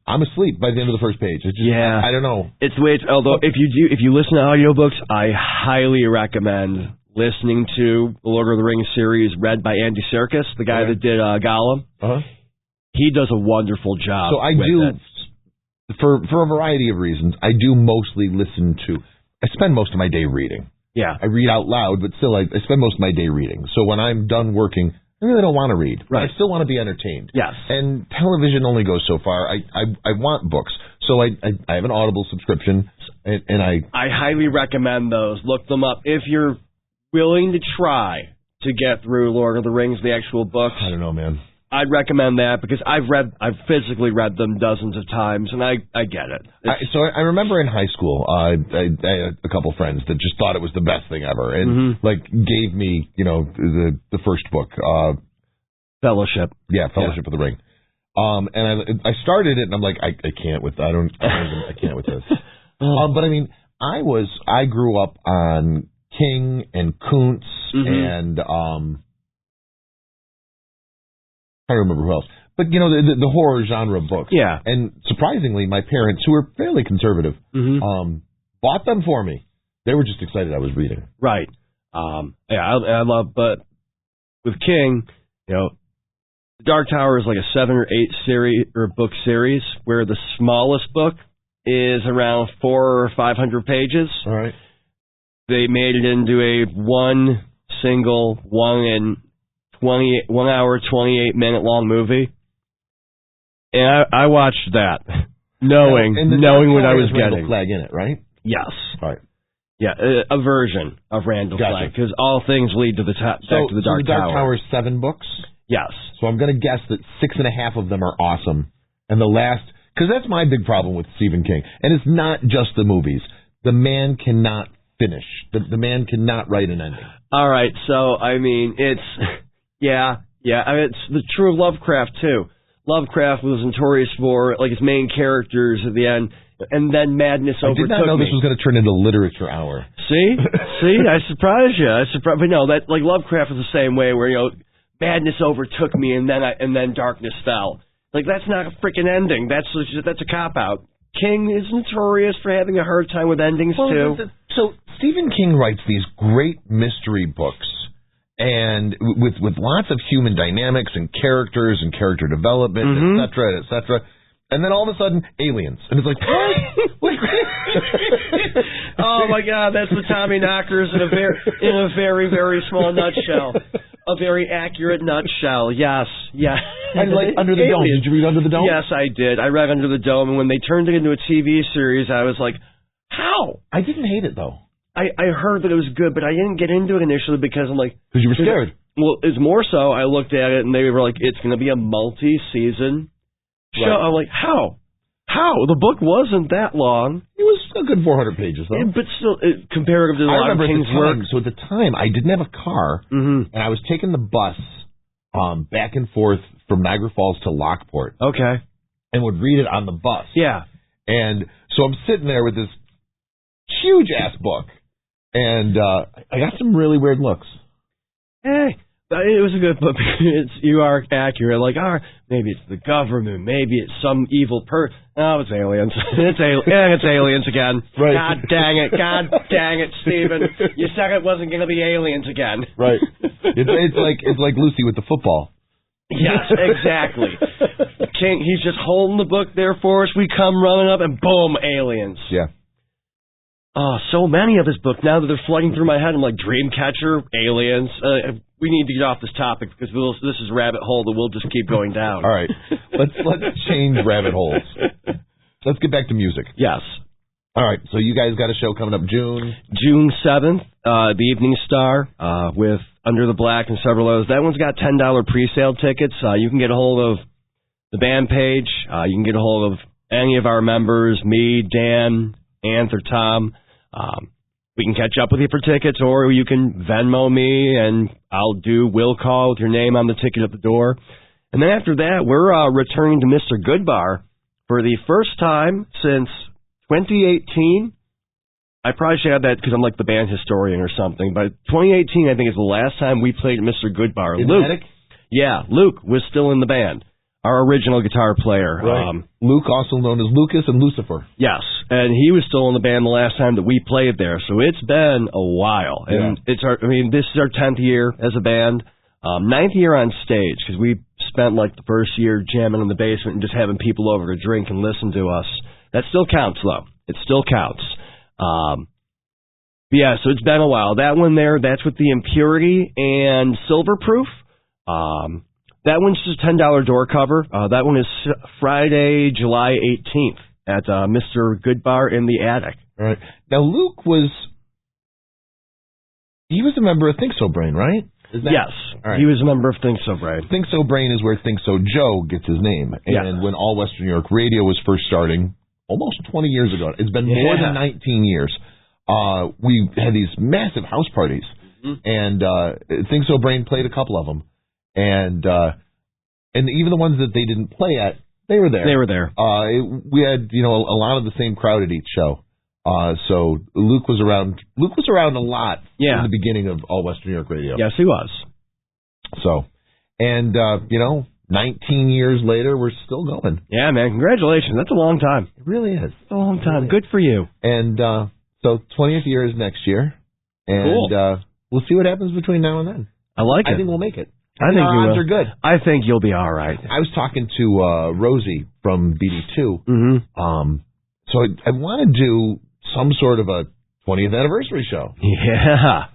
I'm asleep by the end of the first page. It's just, I don't know. It's weird. Although if you listen to audiobooks, I highly recommend listening to the Lord of the Rings series read by Andy Serkis, the guy that did Gollum. He does a wonderful job. So I do, for a variety of reasons, I do mostly listen to. I spend most of my day reading. Yeah, I read out loud, but still, I spend most of my day reading. So when I'm done working, I really don't want to read. Right. I still want to be entertained. Yes. And television only goes so far. I want books. So I have an Audible subscription, and I highly recommend those. Look them up if you're willing to try to get through Lord of the Rings, the actual books. I don't know, man. I'd recommend that because I've physically read them dozens of times, and I get it. So I remember in high school, I had a couple friends that just thought it was the best thing ever, and gave me, the first book, Fellowship. Yeah, Fellowship of the Ring. And I started it, and I'm like, I can't with I can't with this. But I mean, I grew up on King and Kuntz and I don't remember who else. But, the horror genre books. Yeah. And surprisingly, my parents, who were fairly conservative, bought them for me. They were just excited I was reading. Right. I love, but with King, The Dark Tower is like a 7 or 8 series or book series, where the smallest book is around 400 or 500 pages. All right. They made it into a one single 1 hour, 28 minute long movie. And I watched that, knowing what I was getting. Randall Flagg in it, right? Yes. All right. Yeah, a version of Randall Flagg, because all things lead to back to the Dark Tower. The Dark Tower is 7 books? Yes. So I'm going to guess that 6.5 of them are awesome. And the last, because that's my big problem with Stephen King. And it's not just the movies. The man cannot finish. The man cannot write an ending. All right, so, I mean, it's, I mean, it's the true of Lovecraft, too. Lovecraft was notorious for, his main characters at the end, and then madness overtook me. I did not know this was going to turn into Literature Hour. See, I surprised you. But no, that Lovecraft was the same way, where madness overtook me, and then darkness fell. That's not a freaking ending. That's a cop out. King is notorious for having a hard time with endings too. So Stephen King writes these great mystery books, and with lots of human dynamics and characters and character development, et cetera, et cetera. And then all of a sudden, aliens. And it's like, what? Oh my God, that's the Tommy Knockers in a very, very small nutshell. A very accurate nutshell. Yes. And like Under the Dome. Did you read Under the Dome? Yes, I did. I read Under the Dome, and when they turned it into a TV series, I was like, how? I didn't hate it though. I heard that it was good, but I didn't get into it initially because I'm like... Because you were scared. Well, it's more so, I looked at it, and they were like, it's going to be a multi-season show. Right. I'm like, how? How? The book wasn't that long. It was a good 400 pages, though. But still, comparative to a lot of King's work. So at the time, I didn't have a car, and I was taking the bus back and forth from Niagara Falls to Lockport. Okay. And would read it on the bus. Yeah. And so I'm sitting there with this huge-ass book, and I got some really weird looks. Hey, it was a good book. You are accurate. Like, maybe it's the government. Maybe it's some evil Oh, it's aliens. It's aliens again. Right. God dang it, Stephen. You said it wasn't going to be aliens again. Right. It's like Lucy with the football. Yes, exactly. He's just holding the book there for us. We come running up, and boom, aliens. Yeah. Oh, so many of his books now that they're flooding through my head. I'm like, Dreamcatcher, aliens. We need to get off this topic because this is a rabbit hole that we'll just keep going down. All right, let's change rabbit holes. Let's get back to music. Yes. All right, so you guys got a show coming up June 7th, the Evening Star with Under the Black and several others. That one's got $10 pre-sale tickets. You can get a hold of the band page. You can get a hold of any of our members, me, Dan, Anth, or Tom. We can catch up with you for tickets, or you can Venmo me, and I'll do will call with your name on the ticket at the door. And then after that, we're returning to Mr. Goodbar for the first time since 2018. I probably should have that because I'm like the band historian or something, but 2018, I think, is the last time we played at Mr. Goodbar. Luke. Yeah, Luke was still in the band. Our original guitar player. Right. Luke, also known as Lucas and Lucifer. Yes, and he was still in the band the last time that we played there, so it's been a while. And this is our 10th year as a band, 9th year on stage, because we spent like the first year jamming in the basement and just having people over to drink and listen to us. That still counts, though. It still counts. Yeah, so it's been a while. That one there, that's with the Impurity and Silverproof. That one's just a $10 door cover. That one is Friday, July 18th at Mr. Goodbar in the Attic. All right. Now, Luke was a member of Think So Brain, right? Yes. Right. He was a member of Think So Brain. Think So Brain is where Think So Joe gets his name. And when All Western New York Radio was first starting, almost 20 years ago, it's been more than 19 years, we had these massive house parties. And Think So Brain played a couple of them. And even the ones that they didn't play at, they were there. They were there. We had, a lot of the same crowd at each show. So Luke was around. Luke was around a lot in the beginning of All Western New York Radio. Yes, he was. So, and 19 years later, we're still going. Yeah, man, congratulations. That's a long time. It really is. It's a long time. Good for you. And so 20th year is next year, and cool. We'll see what happens between now and then. I like it. I think we'll make it. I think our odds are good. I think you'll be all right. I was talking to Rosie from BD2. So I want to do some sort of a 20th anniversary show. Yeah.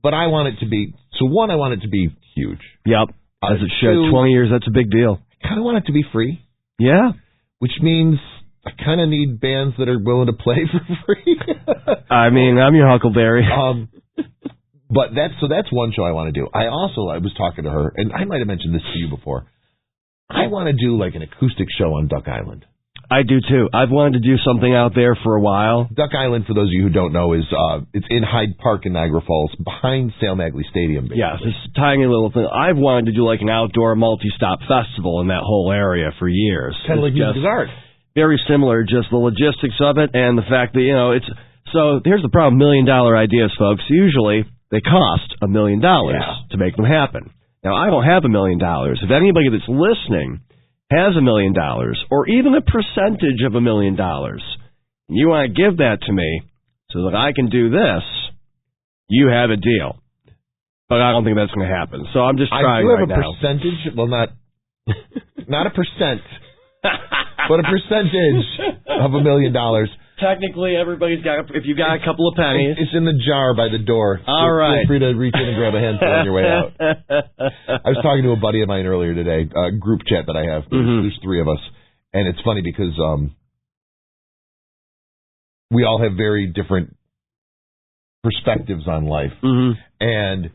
But I want it to be, I want it to be huge. Yep. As it should. 20 years, that's a big deal. I kind of want it to be free. Yeah. Which means I kind of need bands that are willing to play for free. I mean, I'm your Huckleberry. But that's one show I want to do. I was talking to her, and I might have mentioned this to you before. I want to do like an acoustic show on Duck Island. I do too. I've wanted to do something out there for a while. Duck Island, for those of you who don't know, is it's in Hyde Park in Niagara Falls, behind Sale Magley Stadium. Basically. Yes, it's a tiny little thing. I've wanted to do like an outdoor multi-stop festival in that whole area for years. Kind of like Music is Art. Very similar, just the logistics of it and the fact that, it's... So here's the problem, $1 million ideas, folks. Usually they cost $1 million to make them happen. Now, I don't have $1 million. If anybody that's listening has $1 million, or even a percentage of $1 million, you want to give that to me so that I can do this, you have a deal. But I don't think that's going to happen. So I'm just trying right now. I do have a percentage. Well, not a percent, but a percentage of $1 million. Technically, everybody's got. If you got a couple of pennies, it's in the jar by the door. All right. Feel free to reach in and grab a handful on your way out. I was talking to a buddy of mine earlier today, a group chat that I have. There's three of us, and it's funny because we all have very different perspectives on life, and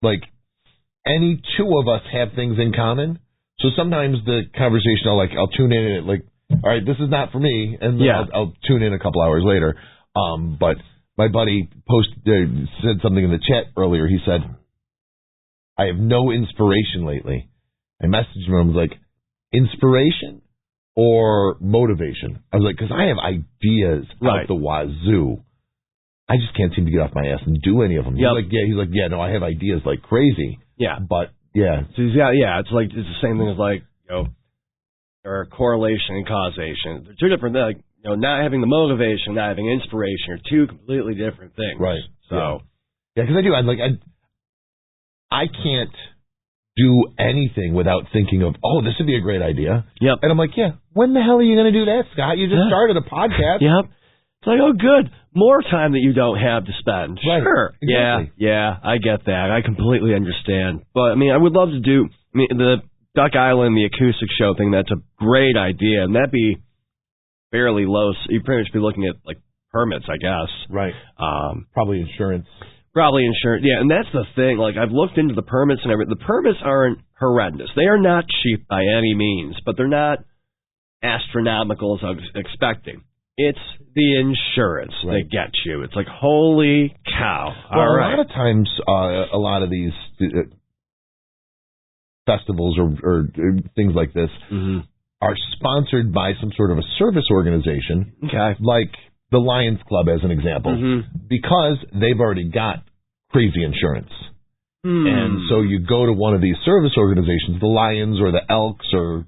like any two of us have things in common. So sometimes the conversation, I'll tune in and all right, this is not for me, and then I'll tune in a couple hours later. But my buddy said something in the chat earlier. He said, I have no inspiration lately. I messaged him and I was like, inspiration or motivation? I was like, because I have ideas out the wazoo. I just can't seem to get off my ass and do any of them. He's like, no, I have ideas like crazy. Yeah. But, yeah. So it's the same thing as or correlation and causation. They're two different things. Not having the motivation, not having inspiration are two completely different things. Right. So. Yeah, because I can't do anything without thinking of, this would be a great idea. Yep. And I'm like, when the hell are you going to do that, Scott? You just started a podcast. Yep. It's like, good. More time that you don't have to spend. Right. Sure. Exactly. Yeah, I get that. I completely understand. But, I would love to do the Duck Island, the acoustic show thing. That's a great idea. And that'd be fairly low. You pretty much be looking at, permits, I guess. Right. Probably insurance. Yeah, and that's the thing. I've looked into the permits and everything. The permits aren't horrendous. They are not cheap by any means, but they're not astronomical as I was expecting. It's the insurance that gets you. It's like, holy cow. Well, a lot of times, a lot of these festivals or things like this are sponsored by some sort of a service organization, like the Lions Club as an example, because they've already got crazy insurance. And so you go to one of these service organizations, the Lions or the Elks or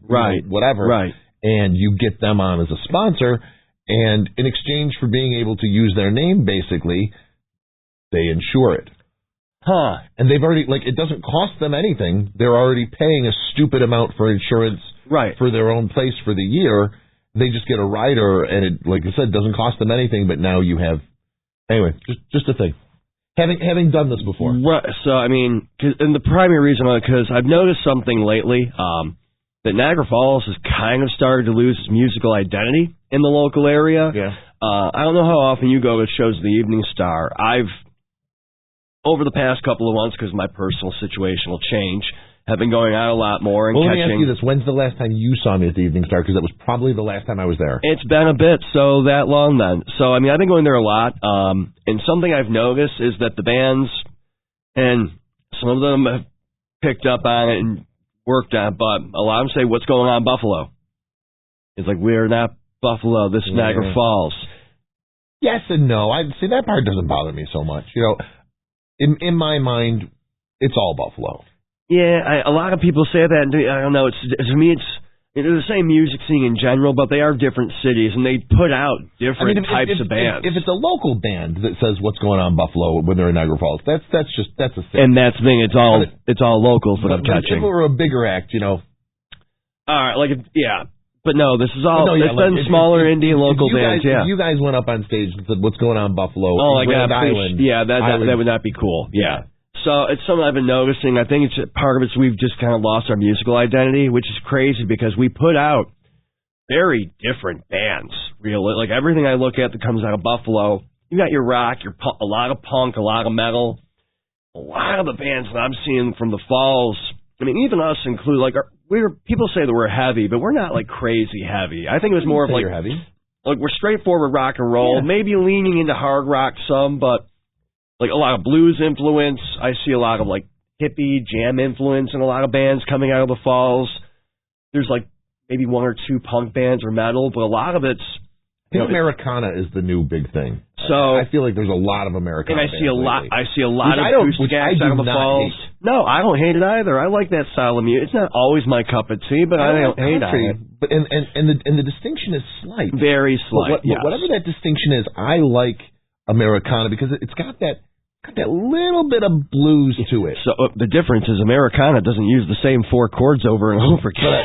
whatever, and you get them on as a sponsor, and in exchange for being able to use their name, basically, they insure it. And they've already, it doesn't cost them anything. They're already paying a stupid amount for insurance for their own place for the year. They just get a rider, and it, like I said, doesn't cost them anything, but now you have... Anyway, just a thing. Having done this before. Right, so, and the primary reason, because I've noticed something lately, that Niagara Falls has kind of started to lose its musical identity in the local area. Yeah. I don't know how often you go to shows of the Evening Star. Over the past couple of months, because my personal situation will change, have been going out a lot more and catching... Well, let me ask you this. When's the last time you saw me at the Evening Star? Because that was probably the last time I was there. It's been a bit, so that long then. So, I've been going there a lot, and something I've noticed is that the bands, and some of them have picked up on it and worked on it, but a lot of them say, what's going on in Buffalo? It's like, we're not Buffalo, this is Niagara Falls. Yes and no. See, that part doesn't bother me so much. In my mind, it's all Buffalo. Yeah, a lot of people say that. And I don't know. To me, it's the same music scene in general, but they are different cities, and they put out different types of bands. If it's a local band that says what's going on in Buffalo when they're in Niagara Falls, that's a thing. And that's the thing. It's all locals that I'm catching. If it were a bigger act, All right, But no, this is all. It's been smaller indie and local bands. If you guys went up on stage and said, "What's going on in Buffalo?" Grand Island. That would not be cool. Yeah. So it's something I've been noticing. I think it's part of it's we've just kind of lost our musical identity, which is crazy because we put out very different bands. Really, everything I look at that comes out of Buffalo, you got your rock, a lot of punk, a lot of metal, a lot of the bands that I'm seeing from the Falls. Even us include people say that we're heavy, but we're not crazy heavy. I think it was more of you're heavy. We're straightforward rock and roll, maybe leaning into hard rock some, but a lot of blues influence. I see a lot of hippie jam influence in a lot of bands coming out of the Falls. There's maybe one or two punk bands or metal, but a lot of it's I think Americana is the new big thing. So I feel like there's a lot of Americana. And I see a lot of acoustic acts out of the Falls. No, I don't hate it either. I like that style of music. It's not always my cup of tea, but I don't hate it. But and the distinction is slight. Very slight. But whatever that distinction is, I like Americana because it's got that little bit of blues to it. So the difference is Americana doesn't use the same four chords over and over again.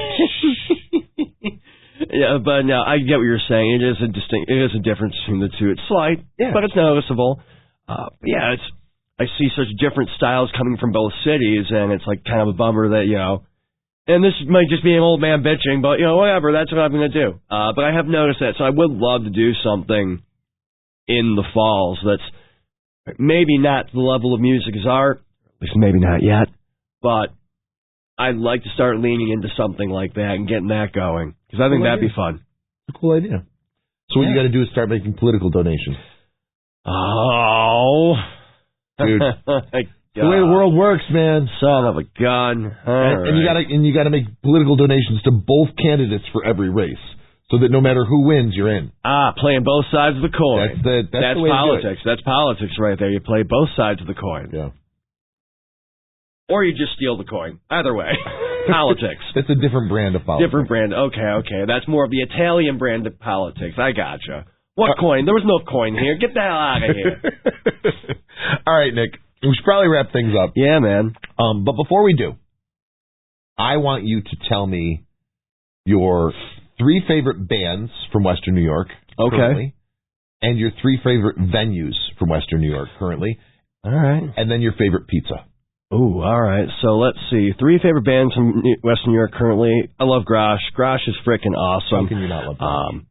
Yeah, but no, I get what you're saying. It is a difference between the two. It's slight, but it's noticeable. I see such different styles coming from both cities, and it's like kind of a bummer that, and this might just be an old man bitching, but, whatever, that's what I'm going to do. But I have noticed that, so I would love to do something in the falls that's maybe not the level of music as art, at least maybe not yet, but I'd like to start leaning into something like that and getting that going, because I think that'd be fun. It's a cool idea. So what you got to do is start making political donations. Oh... Dude, the way the world works, man. Son of a gun. And you gotta make political donations to both candidates for every race, so that no matter who wins, you're in. Playing both sides of the coin. That's the way politics. To do it. That's politics right there. You play both sides of the coin. Yeah. Or you just steal the coin. Either way. Politics. It's a different brand of politics. Different brand. Okay. That's more of the Italian brand of politics. I gotcha. What coin? There was no coin here. Get the hell out of here. All right, Nick. We should probably wrap things up. Yeah, man. But before we do, I want you to tell me your 3 favorite bands from Western New York currently, and your 3 favorite venues from Western New York currently. All right. And then your favorite pizza. Ooh, all right. So let's see. 3 favorite bands from Western New York currently. I love Grosh. Grosh is freaking awesome. How can you not love Grosh?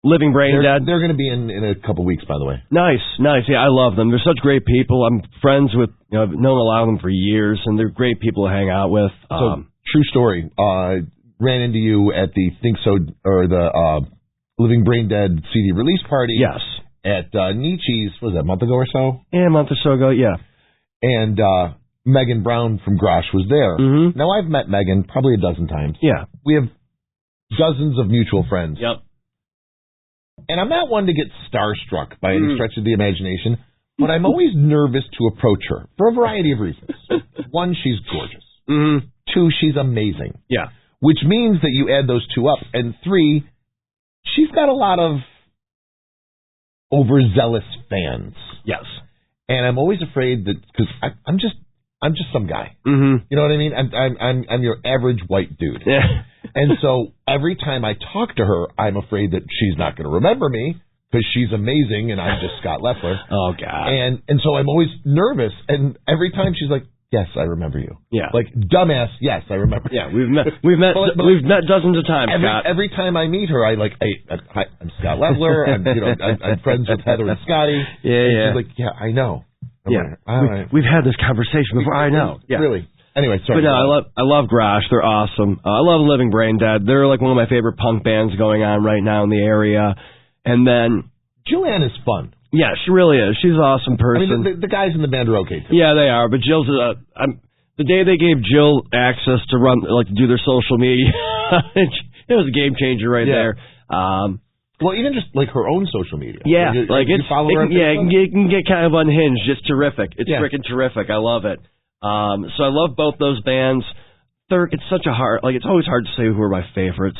Living Brain Dead. They're going to be in a couple weeks, by the way. Nice. Yeah, I love them. They're such great people. I'm friends with, I've known a lot of them for years, and they're great people to hang out with. So, true story. Ran into you at the the Living Brain Dead CD release party. Yes. At Nietzsche's, was that a month ago or so? Yeah, a month or so ago, yeah. And Megan Brown from Grosh was there. Mm-hmm. Now, I've met Megan probably a dozen times. Yeah. We have dozens of mutual friends. Yep. And I'm not one to get starstruck by any stretch of the imagination, but I'm always nervous to approach her for a variety of reasons. 1, she's gorgeous. Mm-hmm. 2, she's amazing. Yeah. Which means that you add those 2 up. And 3, she's got a lot of overzealous fans. Yes. And I'm always afraid that, because I'm just some guy. Mm-hmm. You know what I mean? I'm your average white dude. Yeah. And so every time I talk to her, I'm afraid that she's not going to remember me because she's amazing and I'm just Scott Leffler. Oh, God. And so I'm always nervous. And every time she's like, yes, I remember you. Yeah. Like, dumbass, yes, I remember. Yeah, we've met dozens of times, Scott. Every time I meet her, hi, I'm Scott Leffler. I'm friends with Heather and Scotty. Yeah. She's like, yeah, I know. We've had this conversation before. I know. Yeah. Really. Anyway, sorry. But no, I love Grosh. They're awesome. I love Living Brain Dead. They're like one of my favorite punk bands going on right now in the area. And then Joanne is fun. Yeah, she really is. She's an awesome person. I mean, the guys in the band are okay too. Yeah, they are. But Jill's the day they gave Jill access to to do their social media, it was a game changer right there. Well, even just like her own social media. Yeah, you follow her. It can get kind of unhinged. It's terrific. It's freaking terrific. I love it. So I love both those bands. It's such a hard, it's always hard to say who are my favorites.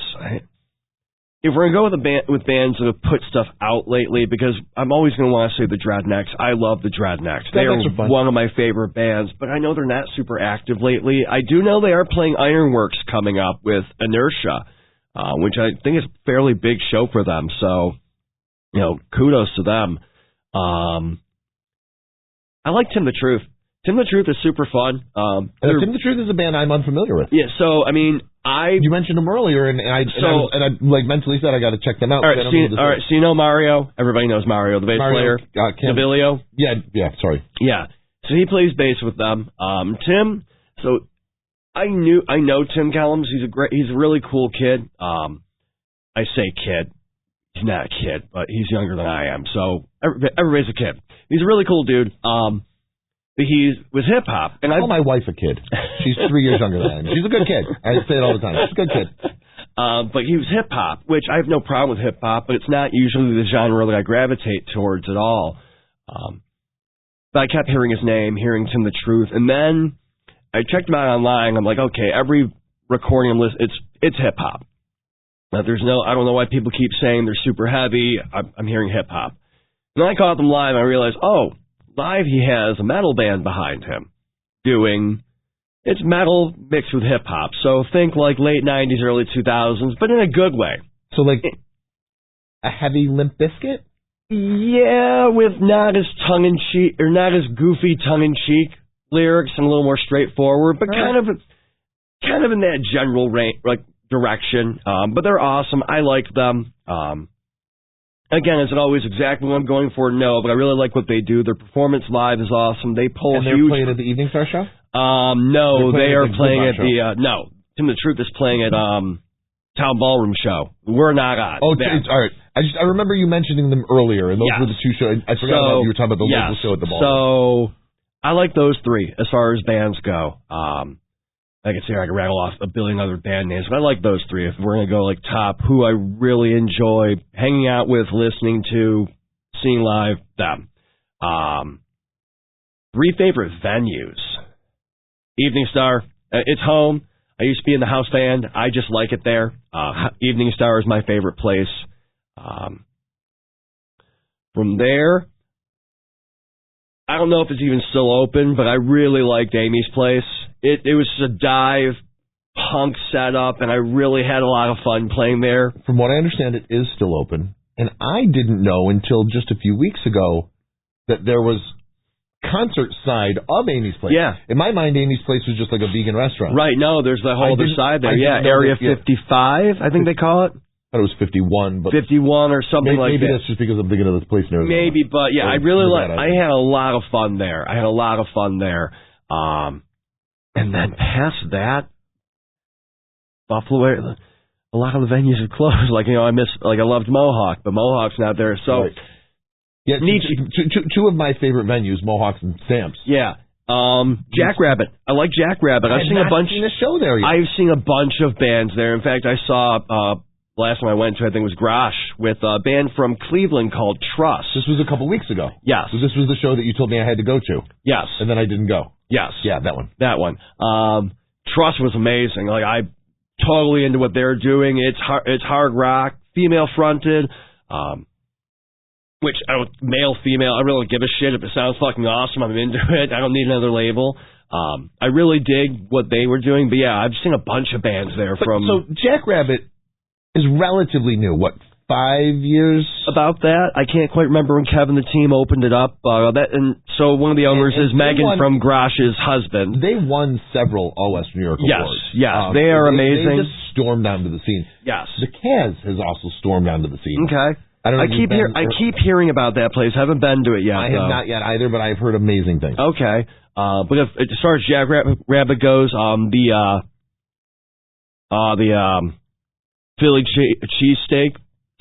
If we're gonna go with bands that have put stuff out lately, because I'm always gonna want to say the Dreadnecks. I love the Dreadnecks. They are one of my favorite bands, but I know they're not super active lately. I do know they are playing Ironworks coming up with Inertia, which I think is a fairly big show for them. So, kudos to them. I like Tim the Truth. Tim the Truth is super fun. Tim the Truth is a band I'm unfamiliar with. Yeah, so, I mean, you mentioned them earlier, and I mentally said I got to check them out. All right, so you know Mario. Everybody knows Mario, the bass player. Navilio. Yeah, sorry. Yeah, so he plays bass with them. Tim, so I know Tim Kellums. He's a really cool kid. I say kid. He's not a kid, but he's younger than I am, so everybody's a kid. He's a really cool dude. He's with hip hop, and I call my wife a kid. She's 3 years younger than I am. She's a good kid. I say it all the time. She's a good kid. But he was hip hop, which I have no problem with hip hop, but it's not usually the genre that I gravitate towards at all. But I kept hearing his name, hearing Tim the Truth, and then I checked him out online. I'm like, okay, every recording I'm listening, it's hip hop. I don't know why people keep saying they're super heavy. I'm hearing hip hop. And then I caught them live, and I realized, live he has a metal band behind him doing It's metal mixed with hip-hop. So think like late 90s, early 2000s, but in a good way. So like a heavy Limp Bizkit? Yeah, with not as tongue-in-cheek, or not as goofy tongue-in-cheek lyrics and a little more straightforward, but kind of in that general direction. But they're awesome. I like them. Again, is it always exactly what I'm going for? No, but I really like what they do. Their performance live is awesome. They pull and they're huge... playing at the Evening Star show? No, they are playing at the... no, Tim the Truth is playing at Town Ballroom Show. We're not on. Oh, all right. I remember you mentioning them earlier, and those were the two shows. I forgot about you were talking about the local show at the Ballroom. So, I like those three as far as bands go. I could say I could rattle off a billion other band names, but I like those three. If we're going to go like top, who I really enjoy hanging out with, listening to, seeing live, them. Three favorite venues. Evening Star, it's home. I used to be in the house band. I just like it there. Evening Star is my favorite place. From there, I don't know if it's even still open, but I really liked Amy's place. It was a dive punk setup, and I really had a lot of fun playing there. From what I understand, it is still open, and I didn't know until just a few weeks ago that there was concert side of Amy's place. Yeah. In my mind, Amy's place was just like a vegan restaurant. Right, no, there's the whole other side there. Yeah, Area 55, I think they call it. I thought it was 51, but 51 or something like that. Maybe that's just because I'm thinking of this place in Arizona. Maybe, but yeah, I had a lot of fun there. And then past that, Buffalo, a lot of the venues are closed. I loved Mohawk, but Mohawk's not there. So, right. Yeah, two of my favorite venues, Mohawks and Sam's. Yeah. Jackrabbit. I like Jackrabbit. I've seen a show there yet. I've seen a bunch of bands there. In fact, I saw last time I went to, I think it was Grosh, with a band from Cleveland called Trust. This was a couple weeks ago. Yes. So this was the show that you told me I had to go to. Yes. And then I didn't go. Yes. Yeah, that one. Trust was amazing. I'm totally into what they're doing. It's hard rock, female fronted, which male, female, I really don't give a shit. If it sounds fucking awesome, I'm into it. I don't need another label. I really dig what they were doing, but yeah, I've seen a bunch of bands there So Jackrabbit is relatively new. What, 5 years? About that. I can't quite remember when Kevin, the team, opened it up. And so one of the owners is Megan from Grosh's husband. They won several All-West New York awards. Yes, they are amazing. They just stormed onto the scene. Yes. The Kaz has also stormed onto the scene. Okay. I keep hearing about that place. Haven't been to it yet. I have not yet either, but I've heard amazing things. Okay. But as far as Jackrabbit goes, the Philly cheesesteak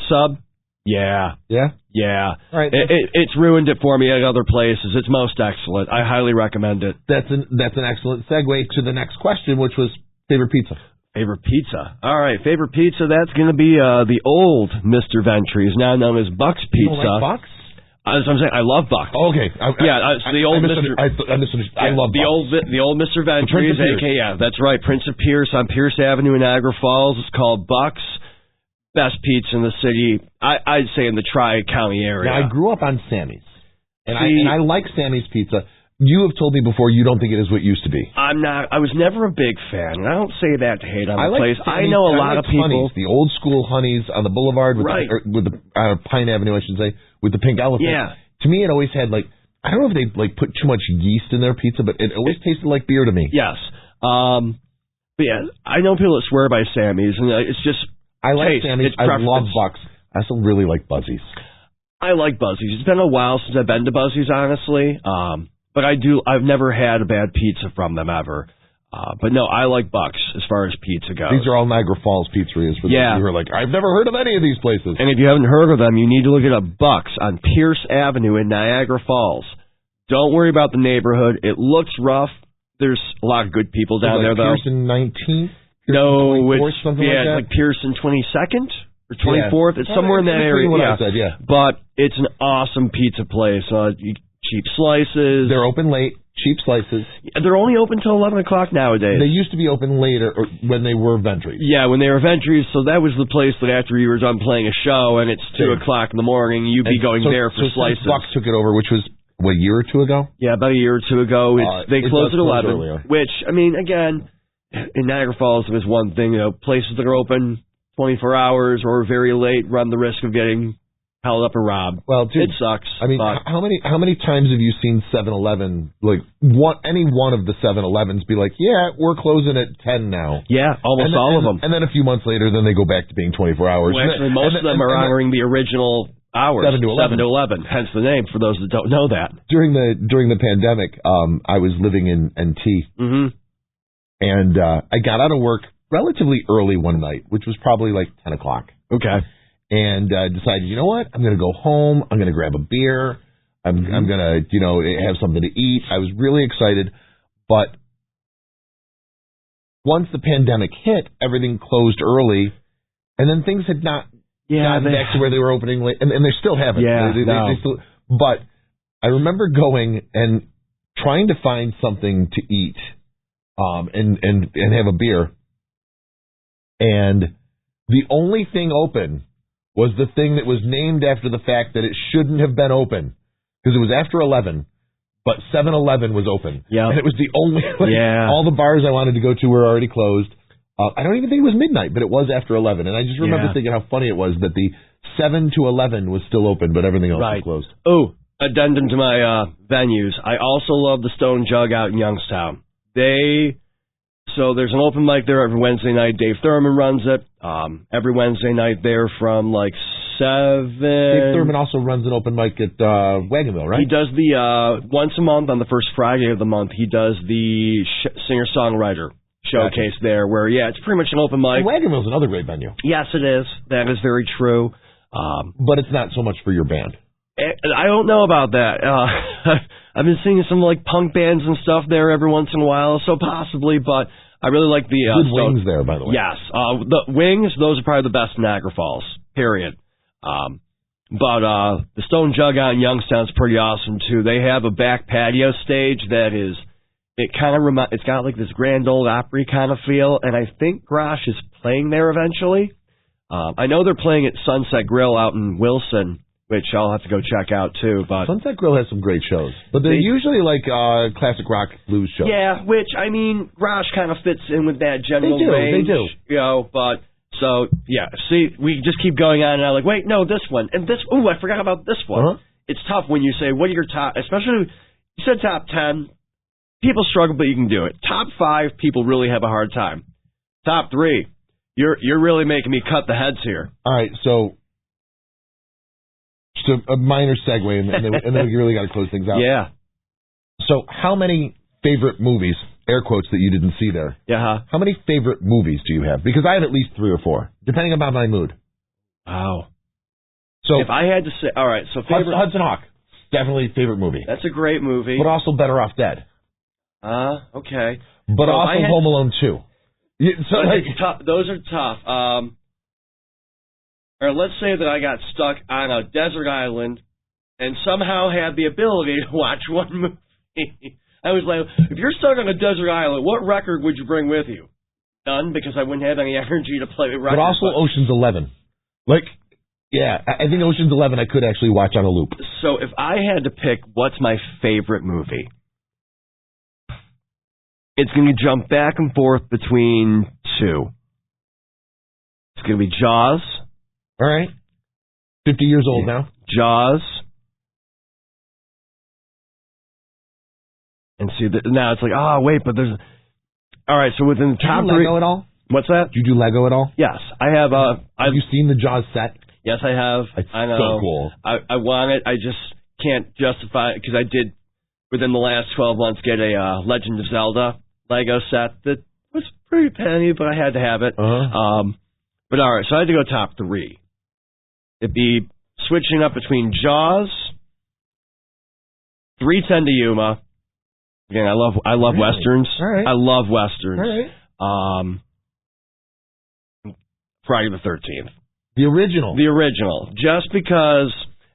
sub, yeah. All right, it's ruined it for me at other places. It's most excellent. I highly recommend it. That's an excellent segue to the next question, which was favorite pizza. Favorite pizza. All right, favorite pizza. That's going to be the old Mr. Ventries, now known as Buck's Pizza. You don't like Buck's? As I'm saying, I love Buck's. Oh, okay. The old Mr. I love Buck's. The old Mr. Ventries, aka that's right, Prince of Pierce on Pierce Avenue in Niagara Falls. It's called Buck's. Best pizza in the city. I'd say in the Tri-County area. Now, I grew up on Sammy's, and I like Sammy's pizza. You have told me before you don't think it is what it used to be. I was never a big fan, and I don't say that to hate on the place. I know a lot of people. Honey's, the old school Honey's on the Boulevard with the Pine Avenue, I should say, with the pink elephant. Yeah. To me, it always had I don't know if they put too much yeast in their pizza, but it always tasted like beer to me. Yes. But yeah, I know people that swear by Sammy's, and it's just. I like Sammy's. I love Buck's. I also really like Buzzy's. I like Buzzy's. It's been a while since I've been to Buzzy's, honestly. But I've never had a bad pizza from them ever. But no, I like Buck's as far as pizza goes. These are all Niagara Falls pizzerias for those who are like, I've never heard of any of these places. And if you haven't heard of them, you need to look at Buck's on Pierce Avenue in Niagara Falls. Don't worry about the neighborhood. It looks rough. There's a lot of good people down there, though. Pearson 19th? No, something like Pearson 22nd or 24th. It's somewhere in that area. I said, But it's an awesome pizza place. Cheap slices. They're open late. Cheap slices. They're only open till 11 o'clock nowadays. They used to be open later when they were Ventries. Yeah, when they were Ventries. So that was the place that after you were done playing a show and it's 2 o'clock in the morning, you'd be going there for slices. Buck took it over, which was a year or two ago? Yeah, about a year or two ago. They closed at 11, earlier. which, I mean, again, in Niagara Falls, there's one thing, places that are open 24 hours or very late run the risk of getting held up or robbed. Well, dude, it sucks. I mean, how many times have you seen 7-Eleven, like any one of the 7-Elevens be like, yeah, we're closing at 10 now. Yeah, almost all of them. And then a few months later, then they go back to being 24 hours. Well, actually, most of them are honoring the original hours, 7 to 11, hence the name for those that don't know that. During the pandemic, I was living in NT, and I got out of work relatively early one night, which was probably like 10 o'clock. Okay. And decided, you know what? I'm going to go home. I'm going to grab a beer. I'm going to, have something to eat. I was really excited. But once the pandemic hit, everything closed early. And then things had not gotten back to where they were opening late. And they still haven't. Yeah, they still, but I remember going and trying to find something to eat and have a beer. And the only thing open was the thing that was named after the fact that it shouldn't have been open because it was after 11, but 7-Eleven was open. Yeah, and it was the only. All the bars I wanted to go to were already closed. I don't even think it was midnight, but it was after 11, and I just remember thinking how funny it was that the 7 to 11 was still open, but everything else was closed. Oh, addendum to my venues. I also love the Stone Jug out in Youngstown. So there's an open mic there every Wednesday night. Dave Thurman runs it. Every Wednesday night there from like 7. Dave Thurman also runs an open mic at Wagon Wheel, right? He does the once a month on the first Friday of the month. He does the singer-songwriter showcase there where, it's pretty much an open mic. And Wagon Wheel's another great venue. Yes, it is. That is very true. But it's not so much for your band. I don't know about that. I've been seeing some like punk bands and stuff there every once in a while, so possibly, but I really like the good wings there, by the way. Yes, the wings, those are probably the best in Niagara Falls, period. But the Stone Jug out in Youngstown's pretty awesome too. They have a back patio stage that is, it's got like this Grand Ole Opry kind of feel, and I think Grosh is playing there eventually. I know they're playing at Sunset Grill out in Wilson, which I'll have to go check out too. But Sunset Grill has some great shows, but they're usually like classic rock blues shows. Yeah, which I mean, Grosh kind of fits in with that general range. They do. But so yeah. See, we just keep going on, and I'm like, wait, no, this one and this. Oh, I forgot about this one. It's tough when you say, what are your top? Especially you said top 10. People struggle, but you can do it. Top 5, people really have a hard time. Top 3, you're really making me cut the heads here. All right, so. Just a minor segue, and then we really got to close things out. Yeah. So, how many favorite movies, air quotes that you didn't see there? Yeah. How many favorite movies do you have? Because I have at least 3 or 4, depending on my mood. Wow. So, if I had to say, all right, so favorite Hudson Hawk, definitely favorite movie. That's a great movie. But also Better Off Dead. Okay. But so also Home Alone 2. Those are tough. Or let's say that I got stuck on a desert island and somehow had the ability to watch one movie. I was like, if you're stuck on a desert island, what record would you bring with you? None, because I wouldn't have any energy to play records. But also Ocean's 11. I think Ocean's 11 I could actually watch on a loop. So if I had to pick what's my favorite movie, it's going to jump back and forth between 2. It's going to be Jaws. All right. 50 years old now. Jaws. And see, now it's like, wait, but there's... All right, so within the top 3... Did you Lego at all? What's that? Did you do Lego at all? Yes, I have. Have you seen the Jaws set? Yes, I have. It's I know. so cool. I want it. I just can't justify it because I did, within the last 12 months, get a Legend of Zelda Lego set that was pretty penny, but I had to have it. But all right, so I had to go top 3. It'd be switching up between Jaws, 3:10 to Yuma. Again, I love westerns. All right. I love westerns. All right. Friday the 13th. The original. The original. Just because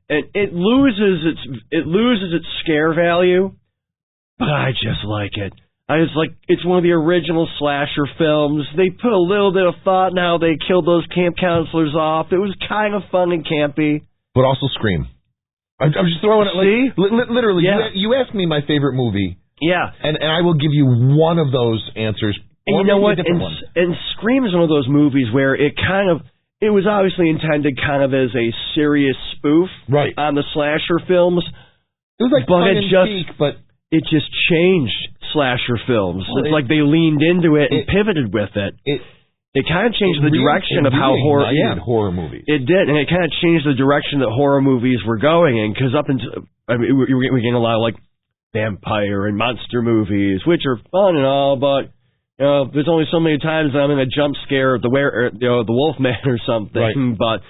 it loses its scare value, but I just like it. It's one of the original slasher films. They put a little bit of thought in how they killed those camp counselors off. It was kind of fun and campy. But also Scream. I'm just throwing it. See? Literally, Yeah. you asked me my favorite movie. Yeah. And I will give you one of those answers. And you know what? And Scream is one of those movies where it was obviously intended kind of as a serious spoof on the slasher films. It was like tongue-in-cheek, but it just changed slasher films. Well, it's like they leaned into it and pivoted with it. It kind of changed the direction of how horror movies. It did, and it kind of changed the direction that horror movies were going in. Because up until we're getting a lot of like vampire and monster movies, which are fun and all, but there's only so many times that I'm in a jump scare of the Wolfman or something. Right. But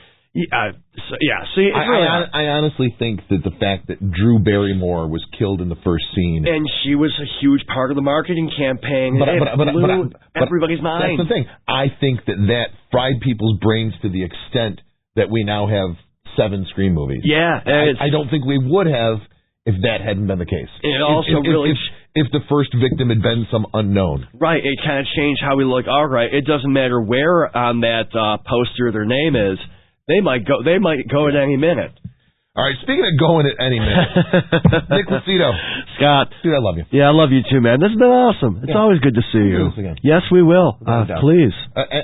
see, I honestly think that the fact that Drew Barrymore was killed in the first scene, and she was a huge part of the marketing campaign, but everybody's mind. That's the thing. I think that fried people's brains to the extent that we now have 7 Scream movies. Yeah, I don't think we would have if that hadn't been the case. It also if the first victim had been some unknown. Right, it kind of changed how we look. All right, it doesn't matter where on that poster their name is. They might go at any minute. All right, speaking of going at any minute, Nick Lucido. Scott. Dude, I love you. Yeah, I love you too, man. This has been awesome. It's always good to see you. Do this again. Yes, we will. Please.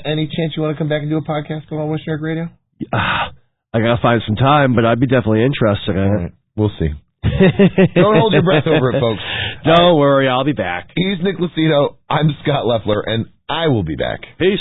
Any chance you want to come back and do a podcast on West York Radio? I got to find some time, but I'd be definitely interested in it. Right, we'll see. Don't hold your breath over it, folks. Don't worry, I'll be back. He's Nick Lucido. I'm Scott Leffler, and I will be back. Peace.